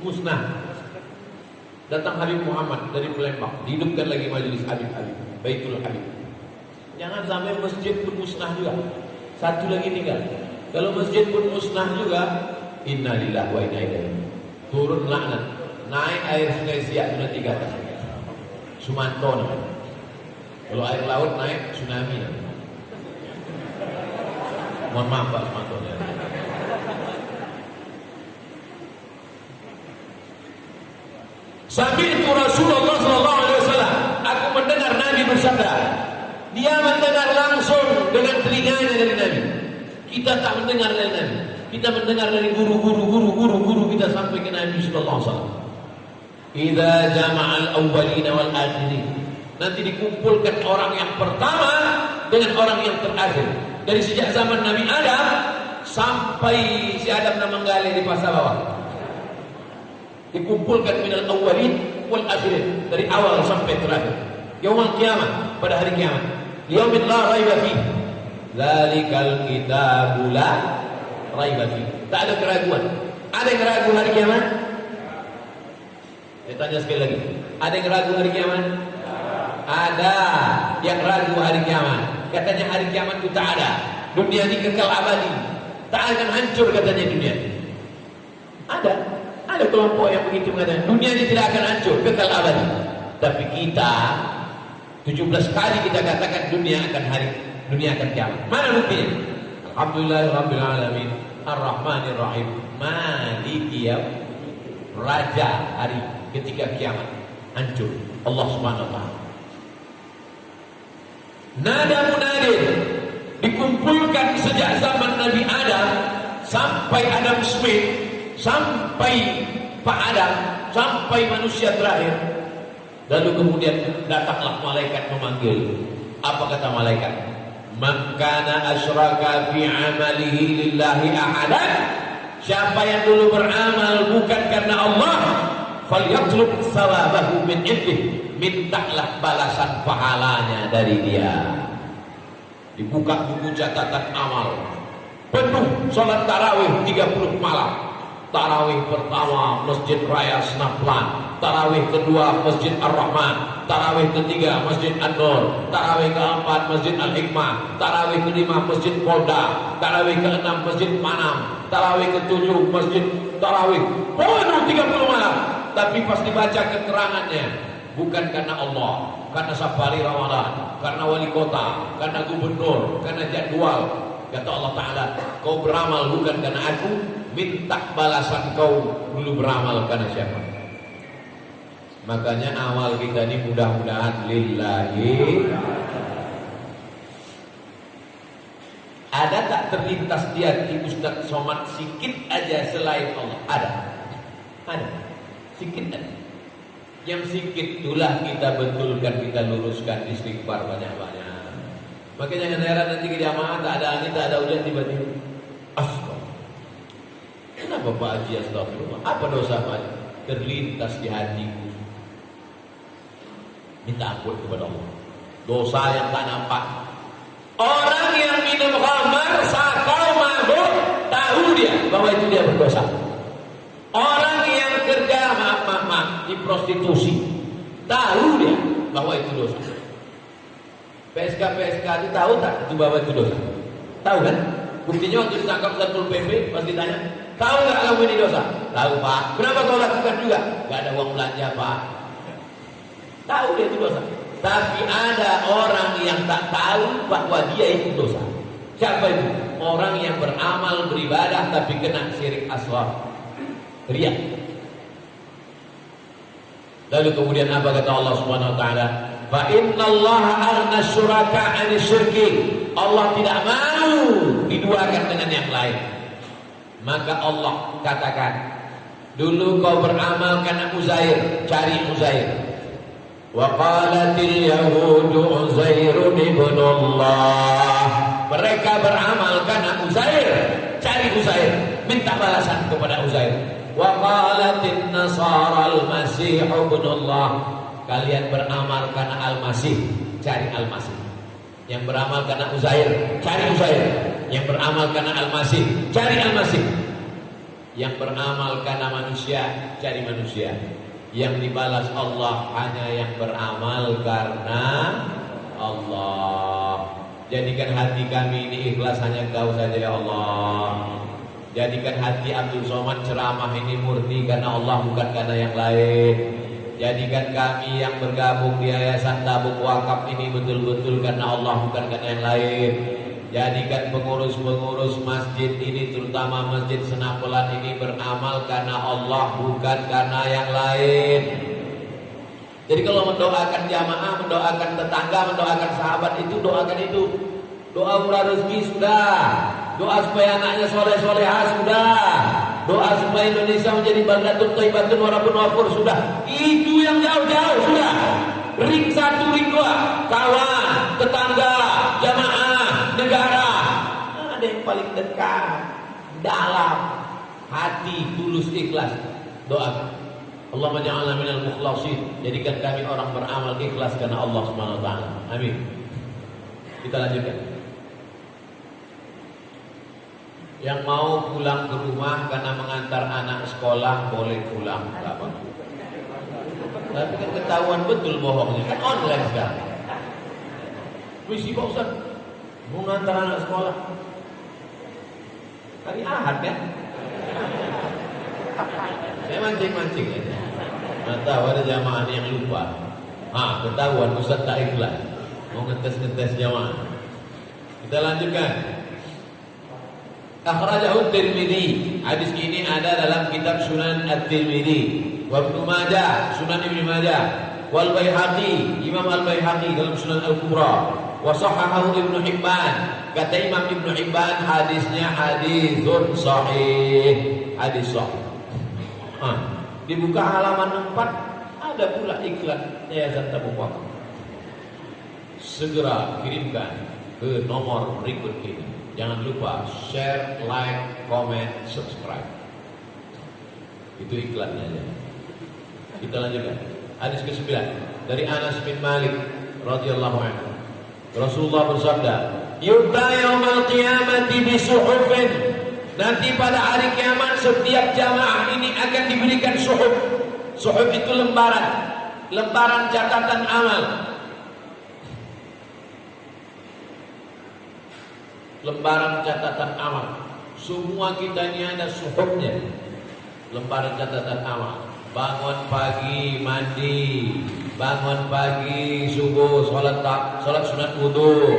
musnah. Datang Habib Muhammad dari Palembang, dihidupkan lagi majelis Habib, Baitul Habib. Jangan sampai masjid pun musnah juga. Satu lagi tinggal. Kalau masjid pun musnah juga, innalillahi wa inna ilaihi. Turun laknat, naik air sungai Siak sudah 3 atas. Sumanto namanya. Kalau air laut naik tsunami namanya. Mohon maaf Pak Sumanto. Sami'tu Rasulullah sallallahu alaihi wasallam, aku mendengar Nabi bersabda. Dia mendengar langsung dengan telinganya dari Nabi. Kita tak mendengar dari Nabi. Kita mendengar dari guru kita sampai ke Nabi sallallahu alaihi wasallam. Idza jama'al awwalina wal akhirin. Nanti dikumpulkan orang yang pertama dengan orang yang terakhir. Dari sejak zaman Nabi Adam sampai si Adam dan menggali di pasar bawah. Dikumpulkan minal awwalin wal akhirin, dari awal sampai terakhir. Yaumul qiyamah, pada hari kiamat. Yaumin la raiba fi. Dzalikal kitabul la raiba fi. Tak ada keraguan. Ada yang ragu hari kiamat? Saya tanya sekali lagi. Ada yang ragu hari kiamat? Ada yang ragu hari kiamat. Katanya hari kiamat itu tak ada. Dunia ini kekal abadi. Tak akan hancur katanya dunia. Ada kelompok yang begitu mengatakan dunia ini tidak akan hancur, kekal abadi. Tapi kita 17 kali kita katakan dunia akan kiamat. Mana buktinya? Alhamdulillahirabbil alamin, Ar-Rahmanir Rahim, Maliki yaumid, Raja hari ketika kiamat hancur Allah Subhanahu wa taala. Nada munadin dikumpulkan sejak zaman Nabi Adam sampai Adam Smith, sampai Pak Adam, sampai manusia terakhir. Lalu kemudian datanglah malaikat memanggil. Apa kata malaikat? Man kana asyraka fi amalihi lillahi ahadan. Siapa yang dulu beramal bukan karena Allah, falyatlub thawabahu min indih. Mintalah balasan pahalanya dari dia. Dibuka buku catatan amal. Penuh salat tarawih 30 malam. Tarawih pertama Masjid Raya Senaplan, tarawih kedua Masjid Ar-Rahman, tarawih ketiga Masjid An-Nur, tarawih keempat Masjid Al-Hikmah, tarawih kelima Masjid Polda, tarawih keenam Masjid Manam, tarawih ketujuh Masjid Tarawih. Penuh 30 malam. Tapi pas dibaca keterangannya, bukan karena Allah, karena Safari Ramadan, karena wali kota, karena gubernur, karena jadwal. Kata Allah Ta'ala, kau beramal bukan karena aku, minta balasan kau dulu beramal karena siapa? Makanya awal kita ini mudah-mudahan lillahi. Ada tak terlintas di hati Ustaz Somad sikit aja selain Allah? Ada. Sikit aja. Yang sikit itulah kita betulkan, kita luruskan, istighfar banyak-banyak. Makanya jangan heran nanti ke jamaah tak ada angin, tak ada hujan, tiba-tiba astagfirullah. Kenapa Pak Haji astagfirullah? Apa dosa Pak? Terlintas di hatiku. Minta ampun kepada Allah. Dosa yang tak nampak. Orang yang minum khamar, sakau, mabuk, tahu dia bahwa itu dia berdosa. Orang yang kerja maaf di prostitusi, tahu dia bahwa itu dosa. PSK itu tahu tak itu bahwa itu dosa? Tahu kan? Buktinya waktu ditangkap Satpol PP pas ditanya, tahu nggak kamu ini dosa? Tahu Pak. Kenapa kau lakukan juga? Gak ada uang belanja Pak. Tahu dia itu dosa. Tapi ada orang yang tak tahu bahwa dia itu dosa. Siapa itu? Orang yang beramal beribadah tapi kena syirik asghar, riya. Lalu kemudian apa kata Allah Subhanahu wa taala? Fa innallaha aghna syuraka 'ani syirki. Allah tidak mau diduakan dengan yang lain. Maka Allah katakan, dulu kau beramal karena Uzair, cari Uzair. Wa qalatil yahudu Uzairun ibnullah. Mereka beramal karena Uzair, cari Uzair, minta balasan kepada Uzair. Wa qalatin nasara al-masih ibnullah. Kalian beramal karena Al-Masih, cari Al-Masih. Yang beramal karena Uzair, cari Uzair. Yang beramal karena Al-Masih, cari Al-Masih. Yang beramal karena manusia, cari manusia. Yang dibalas Allah hanya yang beramal karena Allah. Jadikan hati kami ini ikhlas hanya Kau saja ya Allah. Jadikan hati Abdul Somad ceramah ini murni karena Allah, bukan karena yang lain. Jadikan kami yang bergabung di Yayasan Tabung Wakaf ini betul-betul karena Allah, bukan karena yang lain. Jadikan pengurus-pengurus masjid ini, terutama Masjid Senapelan ini, beramal karena Allah, bukan karena yang lain. Jadi kalau mendoakan jamaah, mendoakan tetangga, mendoakan sahabat itu, doakan itu. Doa murah rezeki sudah, doa supaya anaknya soleh-solehah sudah, doa supaya Indonesia menjadi baldatun thayyibatun wa rabbun ghafur sudah. Itu yang jauh-jauh sudah. Ring 1, ring 2, kawan, tetangga, jamaah, negara. Ada yang paling dekat, dalam hati, tulus, ikhlas. Doakan. Allahumma ja'alna minal mukhlasin. Jadikan kami orang beramal ikhlas karena Allah Subhanahu wa taala. Amin. Kita lanjutkan. Yang mau pulang ke rumah karena mengantar anak sekolah boleh pulang, enggak apa. Tapi kan ketahuan betul bohongnya, kan online sekarang. Misi Pak Ustaz, mau ngantar anak sekolah hari Ahad kan? Saya mancing-mancing ya. Nggak tahu ada jamaah yang lupa. Ketahuan Ustaz tak ikhlas, mau ngetes jamaah. Kita lanjutkan. Akhrajahu Tirmidzi. Hadis ini ada dalam kitab Sunan At-Tirmidzi, wa Ibnu Majah, Sunan Ibnu Majah, wal Baihaqi, Imam Al-Baihaqi dalam Sunan Al-Kubra, wa sahahahu Ibnu Hibban. Kata Imam Ibnu Hibban, hadisnya hadisun sahih, hadis sahih. Dibuka halaman 4 ada pula iklan Yayasan Tabung Wakaf. Segera kirimkan ke nomor berikut ini. Jangan lupa share, like, comment, subscribe. Itu iklannya aja. Kita lanjutkan. Hadis ke-9 dari Anas bin Malik radhiyallahu anhu. Rasulullah bersabda, "Yu'ta yaumal qiyamati bi suhufin." Nanti pada hari kiamat setiap jamaah ini akan diberikan suhuf. Suhuf itu lembaran catatan amal. Lembaran catatan amal. Semua kita ini ada suhufnya. Lembaran catatan amal. Bangun pagi mandi, bangun pagi subuh salat sunat wudu,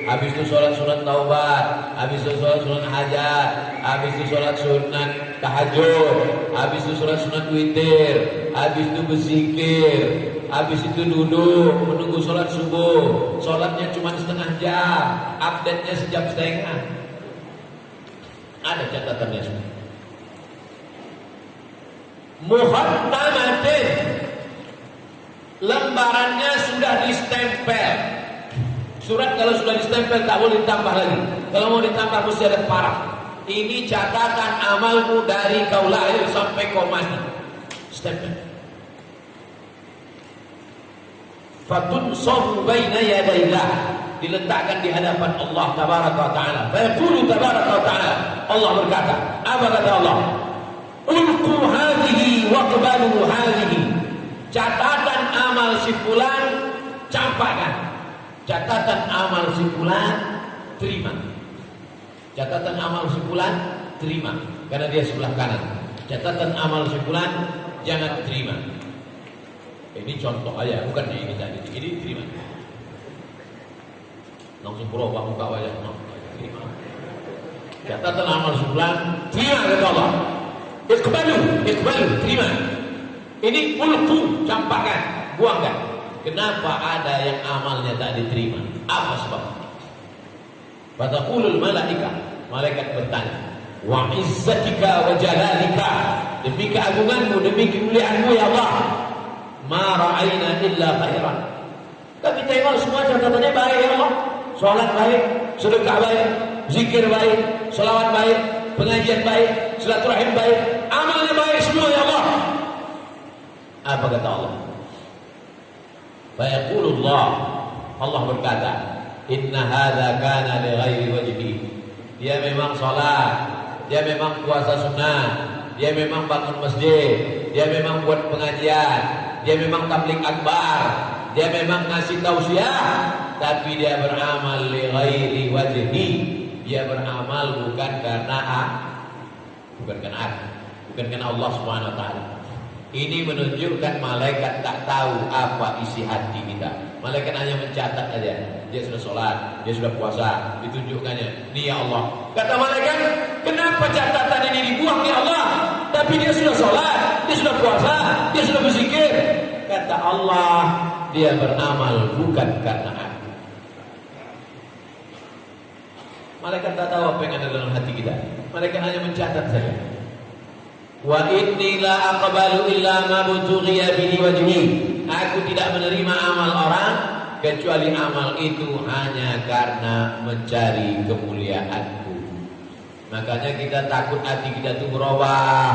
habis itu sholat sunat taubat, habis itu sholat sunat hajat, habis itu sholat sunat tahajud, habis itu sholat sunat witir, habis itu berzikir, habis itu duduk menunggu sholat subuh. Sholatnya cuma setengah jam, update-nya sejam setengah. Ada catatannya semua. Muhattamatin, lembarannya sudah distempel. Surat kalau sudah distempel tak boleh ditambah lagi. Kalau mau ditambah mesti ada paraf. Ini catatan amalmu dari kau lahir sampai kau mati. Stempel. Fatunsabu baina yadayillah, diletakkan di hadapan Allah tabaraka wa taala. Fa yaqulu tabaraka wa taala, Allah berkata, apa kata Allah? Ulqu hadhihi waqbalu hadhihi. Catatan amal si fulan campakkan. Catatan amal si fulan terima. Catatan amal si fulan terima karena dia sebelah kanan. Catatan amal si fulan jangan terima. Ini contoh aja, bukan ini tadi. Ini terima. Langsung berubah muka wajah. Terima. Catatan amal si fulan terima kata Allah. Iqbalu, terima. Ini ulqu, campakkan, buangkan. Kenapa ada yang amalnya tak diterima? Apa sebabnya? Fataqulul malaikah, malaikat bertanya, wa izzatika wa jalalika, demi keagunganmu, demi kemuliaanmu ya Allah, ma ra'ayna illa khairan. Kami tengok semua catatannya baik ya Allah. Salat baik, sedekah baik, zikir baik, selawat baik, pengajian baik, silaturahim baik, amalnya baik semua ya Allah. Apa kata Allah? Fayaqulullah, Allah berkata, inna hadza kana li ghairi wajhi. Dia memang salat, dia memang puasa sunnah, dia memang bangun masjid, dia memang buat pengajian, dia memang tabligh akbar, dia memang ngasih tausiah, tapi dia beramal li ghairi wajhi. Dia beramal bukan karena bukan karena Allah Subhanahu wa taala. Ini menunjukkan malaikat tak tahu apa isi hati kita. Malaikat hanya mencatat aja. Dia sudah sholat, dia sudah puasa, ditunjukkannya. Ini ya Allah. Kata malaikat, kenapa catatan ini dibuang ya Allah? Tapi dia sudah sholat, dia sudah puasa, dia sudah berzikir. Kata Allah, dia beramal bukan karena aku. Malaikat tak tahu apa yang ada dalam hati kita. Malaikat hanya mencatat saja. Wa inni la aqbalu illa ma butughiya bihi wajhi. Aku tidak menerima amal orang kecuali amal itu hanya karena mencari kemuliaanku. Makanya kita takut hati kita itu berubah.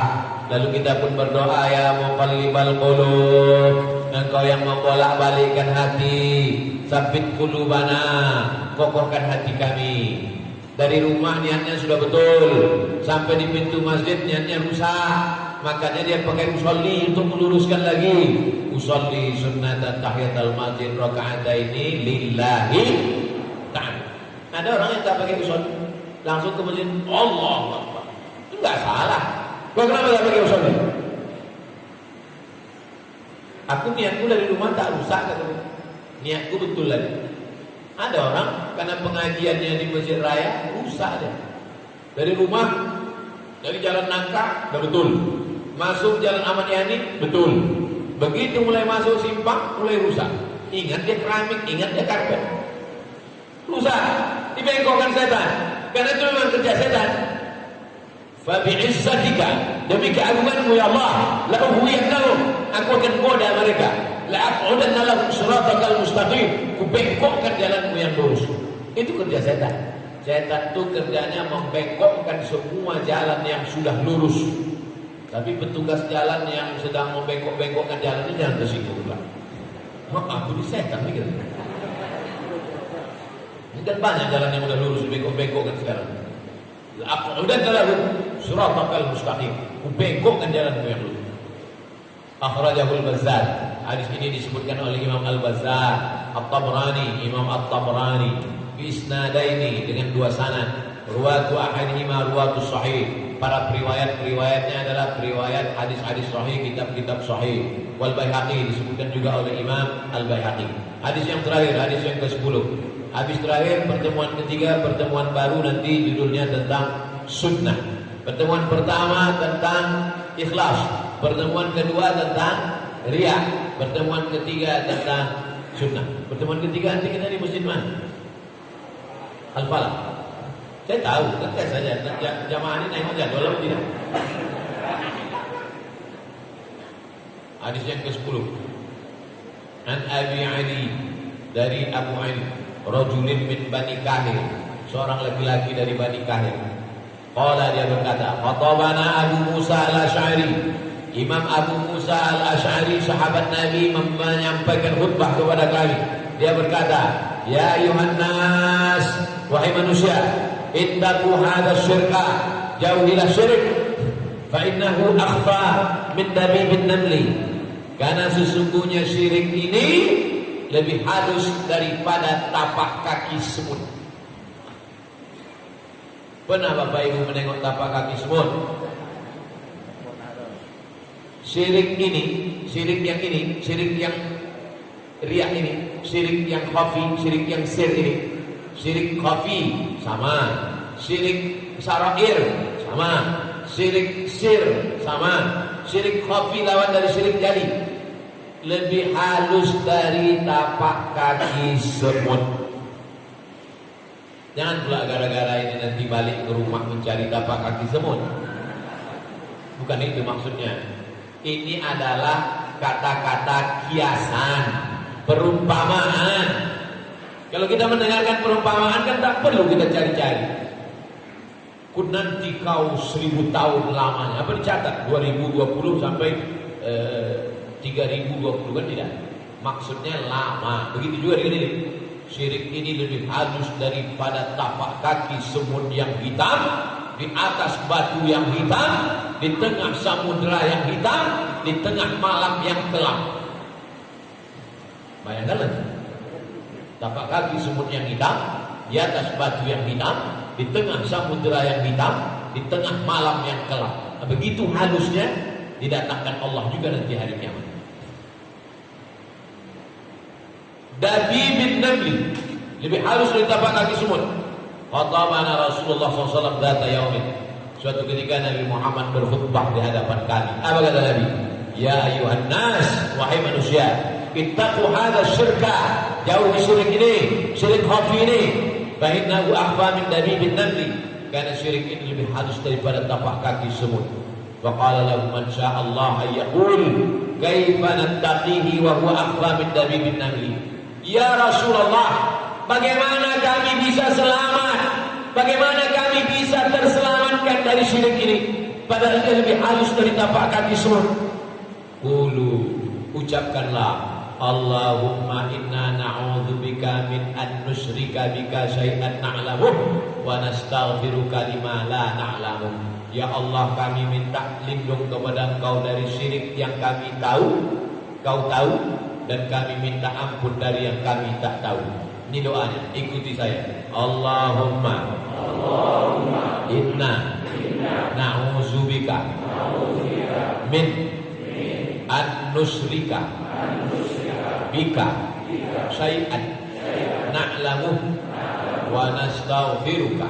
Lalu kita pun berdoa, ya muqallibal qulub, Engkau yang membolak-balikkan hati, sabit qulubana, kokohkan hati kami. Dari rumah niatnya sudah betul, sampai di pintu masjid niatnya rusak. Makanya dia pakai usolli untuk meluruskan lagi. Usolli sunnatan tahiyatul masjid raka'ataini lillahi ta'ala. Ada orang yang tak pakai usolli, langsung ke masjid, Allahu Akbar. Enggak salah. Kau kenapa tak pakai usolli? Aku niatku dari rumah tak rusak kata. Niatku betul lagi. Ada orang karena pengajiannya di masjid raya rusak deh. Dari rumah, dari jalan Nangka, udah betul. Masuk jalan Ahmad Yani, betul. Begitu mulai masuk simpang, mulai rusak. Ingat dia keramik, ingat dia karpet. Rusak, dibengkokkan setan. Karena itu memang kerja setan. Fabi'izzatika, demi keagunganmu ya Allah, la ughwiyannahum, aku akan goda mereka. La aqudanna lahum siratakal mustaqim, ku bengkokkan jalanmu yang lurus. Itu kerja setan. Setan itu kerjanya membengkokkan semua jalan yang sudah lurus. Tapi petugas jalan yang sedang membengkok-bengkokkan jalan itu jangan tersinggung lah. Maaf, itu setan mikir. Dan banyak jalan yang sudah lurus bengkok-bengkokkan sekarang. La aqudanna lahum siratakal mustaqim, ku bengkokkan jalanmu yang lurus. Akhrajahul Bazzar. Hadis ini disebutkan oleh Imam Al-Bazzar, At-Tabrani, Imam At-Tabrani bi isnadaini, dengan dua sanad. Ruwatu ahadihima ruwatu sahih. Para periwayat-periwayatnya adalah periwayat hadis-hadis sahih, kitab-kitab sahih. Wal Baihaqi, disebutkan juga oleh Imam Al-Baihaqi. Hadis yang terakhir, hadis yang ke-10. Habis terakhir pertemuan ketiga, pertemuan baru nanti judulnya tentang sunnah. Pertemuan pertama tentang ikhlas, pertemuan kedua tentang riya, pertemuan ketiga tentang sunnah. Pertemuan ketiga nanti kita di masjid mana? Al-Falah. Saya tahu, kan saya saja jamaah ini naik jadwal atau tidak? Hadis yang ke-10. An Abi Ali, dari Abu Ali, rajulin min Bani Kahil, seorang laki-laki dari Bani Kahil. Qala, dia berkata, khatabana Abu Musa al-Asy'ari. Imam Abu Musa al-Asy'ari, sahabat Nabi, menyampaikan khutbah kepada kami. Dia berkata, ya ayuhan nas, wahai manusia, ittaqu hadha syirka, jauhilah syirik, fa innahu akhfa min dabibin namli. Karena sesungguhnya syirik ini lebih halus daripada tapak kaki semut. Pernah Bapak Ibu menengok tapak kaki semut? Syirik ini, syirik yang ini, syirik yang riya ini, syirik yang khafi, syirik yang sir ini. Syirik khafi sama, syirik sarair sama, syirik sir sama. Syirik khafi lawan dari syirik jali, lebih halus dari tapak kaki semut. Jangan pula gara-gara ini nanti balik ke rumah mencari tapak kaki semut. Bukan itu maksudnya. Ini adalah kata-kata kiasan, perumpamaan. Kalau kita mendengarkan perumpamaan kan tak perlu kita cari-cari. Nanti kau 1000 tahun lamanya. Apa dicatat? 2020 sampai 3020 kan tidak. Maksudnya lama. Begitu juga dengan ini. Syirik ini lebih halus daripada tapak kaki semut yang hitam, di atas batu yang hitam, di tengah samudera yang hitam, di tengah malam yang kelam. Bayangkanlah, tapak kaki semut yang hitam, di atas batu yang hitam, di tengah samudera yang hitam, di tengah malam yang kelam. Nah, begitu halusnya didatangkan Allah juga nanti hari kiamat. Dabi bin Namli, lebih halus dari tapak kaki semut. Khatabana Rasulullah SAW data yaumin. Suatu ketika Nabi Muhammad berkhutbah di hadapan kami. Apa kata Nabi? Ya ayuhan nas, wahai manusia, ittaqu hadha syirka, jauh di syirik ini, syirik khafi ini. Fa innahu akhfa min dabi bin Namli. Karena syirik ini lebih halus daripada tapak kaki semut. Wa qala lahu man sya'allah ayyaqul kaifa nattaqihi wa huwa akhfa min dabi bin Namli. Ya Rasulullah, bagaimana kami bisa selamat? Bagaimana kami bisa terselamatkan dari syirik ini? Padahal dia lebih halus dari tapak kaki semut. Qulu, ucapkanlah, Allahumma inna na'udzubika min an nusyrika bika syai'an na'lamuh wa nastaghfiruka lima la na'lamuh. Ya Allah, kami minta lindung kepada Engkau dari syirik yang kami tahu, Kau tahu, dan kami minta ampun dari yang kami tak tahu. Ini doanya, ikuti saya. Allahumma inna na'udzubika min an-nusyrika bika syai'an na'lamuh wa nastaghfiruka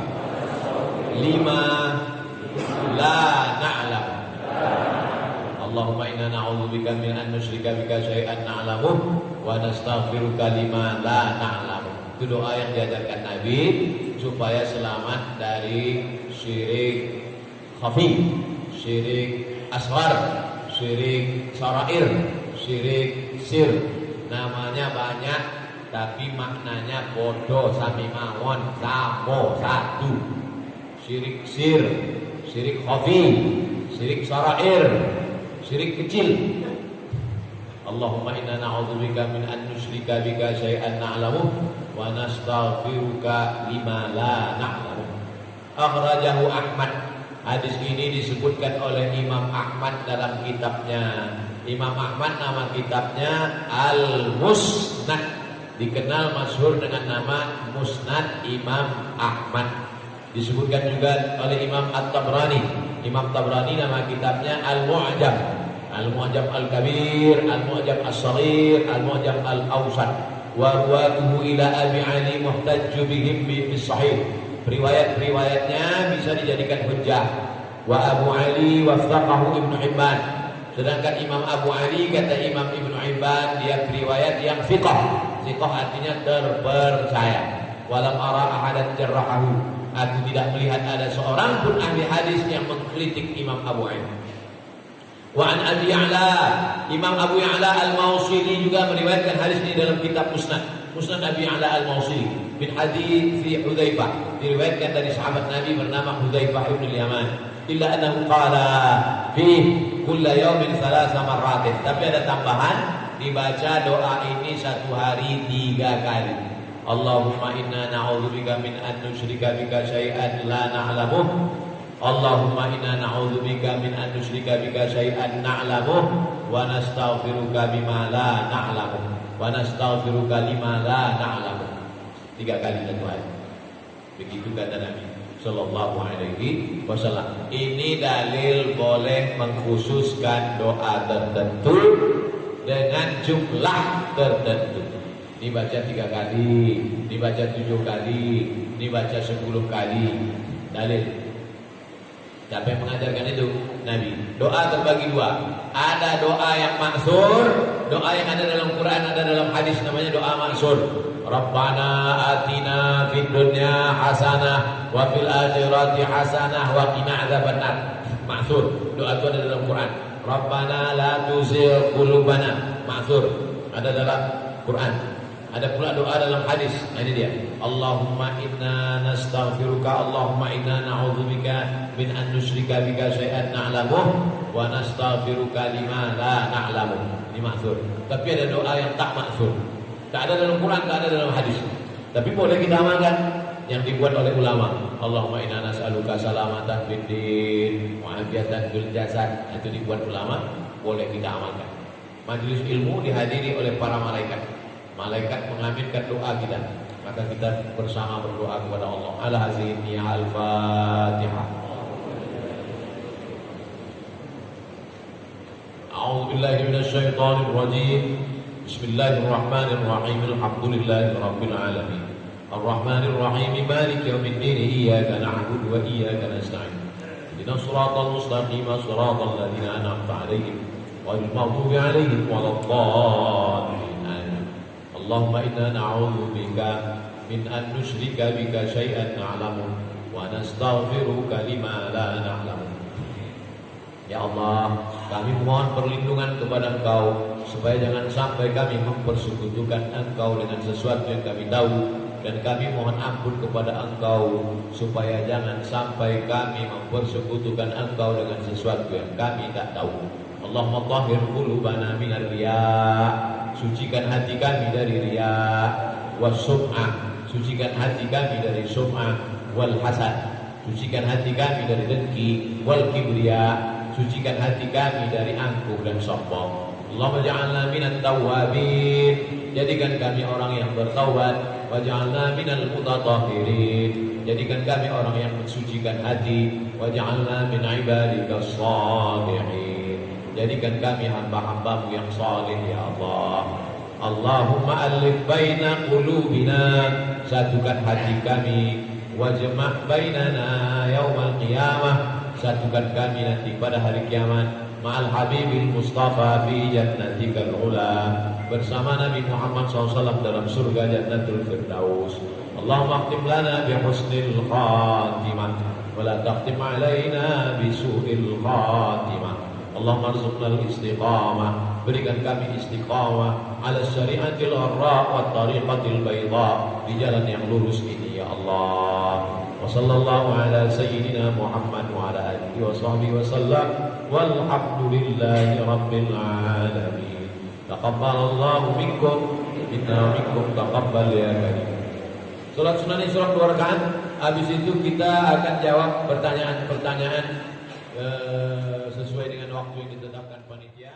lima la na'lam. Allahumma inna na'udzubika min an nusyrika bika syai'an na'lamuh wa nastaghfiruka lima la na'lamuh. Itu doa yang diajarkan Nabi supaya selamat dari syirik khafi, syirik asghar, syirik sarair, syirik sir. Namanya banyak tapi maknanya bodoh sami mawon, samo satu. Syirik sir, syirik khafi, syirik sarair, syirik kecil. Allahumma inna na'udzubika min an nusyrika bika syai'an na'lamuh wa nastaghfiruka lima la na'lamuh. Akhrajahu Ahmad. Hadis ini disebutkan oleh Imam Ahmad dalam kitabnya. Imam Ahmad nama kitabnya Al-Musnad, dikenal masyhur dengan nama Musnad Imam Ahmad. Disebutkan juga oleh Imam At-Tabrani. Imam Tabrani nama kitabnya Al-Mu'jam, Al-Mu'jam Al-Kabir, Al-Mu'jam As-Saghir, Al-Mu'jam Al-Awsat. wa ruwatuhu ila Abi Ali muhtajju bihim fi sahih. Riwayat-riwayatnya bisa dijadikan hujjah. Wa Abu Ali wathaqahu Ibnu Hibban. Sedangkan Imam Abu Ali kata Imam Ibnu Hibban dia riwayat yang thiqah. Thiqah artinya terpercaya. Walam ara ahadan jarrahahu. Aku tidak melihat ada seorang pun ahli hadis yang mengkritik Imam Abu Ali. Wa an Abi Ya'la, Imam Abu Ya'la Al-Mawsili juga meriwayatkan hadis ini dalam kitab Musnad Abi Ya'la Al-Mawsili bin hadits Hudzaifah, diriwayatkan dari sahabat Nabi bernama Hudzaifah bin Yaman. Illa annahu qala fi kulli yawmin 3 marrat. Tapi ada tambahan, dibaca doa ini satu hari 3 kali. Allahumma inna na'udzubika min an nusyrika bika syai'an la na'lamuh. Allahumma inna na'udzubika min an nusyrika bika syai'an na'lamuh wa nastaghfiruka bima la na'lamuh wa nastaghfiruka lima la na'lamuh. 3 kali satu hari. Begitu kata Nabi sallallahu alaihi wasallam. Ini dalil boleh mengkhususkan doa tertentu dengan jumlah tertentu. Dibaca 3 kali, dibaca 7 kali, dibaca 10 kali. Dalil. Siapa yang mengajarkan itu? Nabi. Doa terbagi 2. Ada doa yang maksur, doa yang ada dalam Quran, ada dalam hadis, namanya doa maksur. Rabbana atina fid dunya hasanah wa fil akhirati hasanah wa qina adzabannar. Maksur. Doa itu ada dalam Quran. Rabbana la tuzigh qulubana. Maksur. Ada dalam Quran. Ada pula doa dalam hadis. Nah, ini dia. Allahumma inna nastaghfiruka, Allahumma inna na'udzubika min an nusyrika bika syai'an na'lamuh wa nastaghfiruka lima la na'lamuh. Ini maksur. Tapi ada doa yang tak maksur. Tak ada dalam Quran, tak ada dalam hadis. Tapi boleh kita amalkan yang dibuat oleh ulama. Allahumma inna nas'aluka salamatan fid din wa afiatan fil jasad. Itu dibuat ulama, boleh kita amalkan. Majelis ilmu dihadiri oleh para malaikat. Malaikat mengaminkan doa kita, maka kita bersama berdoa kepada Allah. Al-Hazini Al-Fatihah. A'udzubillahi minasyaitonir rajim. Bismillahirrahmanirrahim. Alhamdulillahi rabbil alamin. Ar-Rahmanir Rahim. Maliki yaumiddin. Iyyaka na'budu wa iyyaka nasta'in. Ihdinas siratal mustaqim, siratal ladzina an'amta 'alaihim ghairil maghdubi 'alaihim waladdallin. Allahumma inna na'udzubika min an nusyrika bika syai'an na'lamu wa nastaghfiruka lima la na'lamu. Ya Allah, kami mohon perlindungan kepada Engkau supaya jangan sampai kami mempersekutukan Engkau dengan sesuatu yang kami tahu, dan kami mohon ampun kepada Engkau supaya jangan sampai kami mempersekutukan Engkau dengan sesuatu yang kami tak tahu. Allahumma tahhir qulubana minar riya'. Sucikan hati kami dari riya was sum'ah. Sucikan hati kami dari sum'ah wal hasad. Sucikan hati kami dari dengki wal kibriya. Sucikan hati kami dari angkuh dan sombong. Allahumma ja'alna minat tawwabin. Jadikan kami orang yang bertaubat. Waj'alna minal mutatahhirin. Jadikan kami orang yang mensucikan hati. Waj'alna min ibadikas shalihin. Jadikan kami hamba-hambamu yang salih ya Allah. Allahumma alif baina qulubina. Satukan hati kami. Wajma' bainana yaumal qiyamah. Satukan kami nanti pada hari kiamat. Ma'al habibil mustafa fi jannatikal ula. Bersama Nabi Muhammad SAW dalam surga Jannatul Firdaus. Allahumma akhtim lana bi husnil khatimah wa la takhtim alaina bi su'il khatimah. Allahumma arzuqna al-istiqamah. Berikan kami istiqamah ala syari'atil gharra wa tariqatil bayda. Di jalan yang lurus ini ya Allah. Wa sallallahu ala sayyidina Muhammad wa ala alihi wa sahbihi wa sallam. Walhamdulillahi rabbil alamin. Taqabbalallahu minkum inna minkum taqabbal ya karim. Salat sunnah Isra 2 rakaat. Habis itu kita akan jawab pertanyaan-pertanyaan sesuai dengan waktu yang ditetapkan panitia.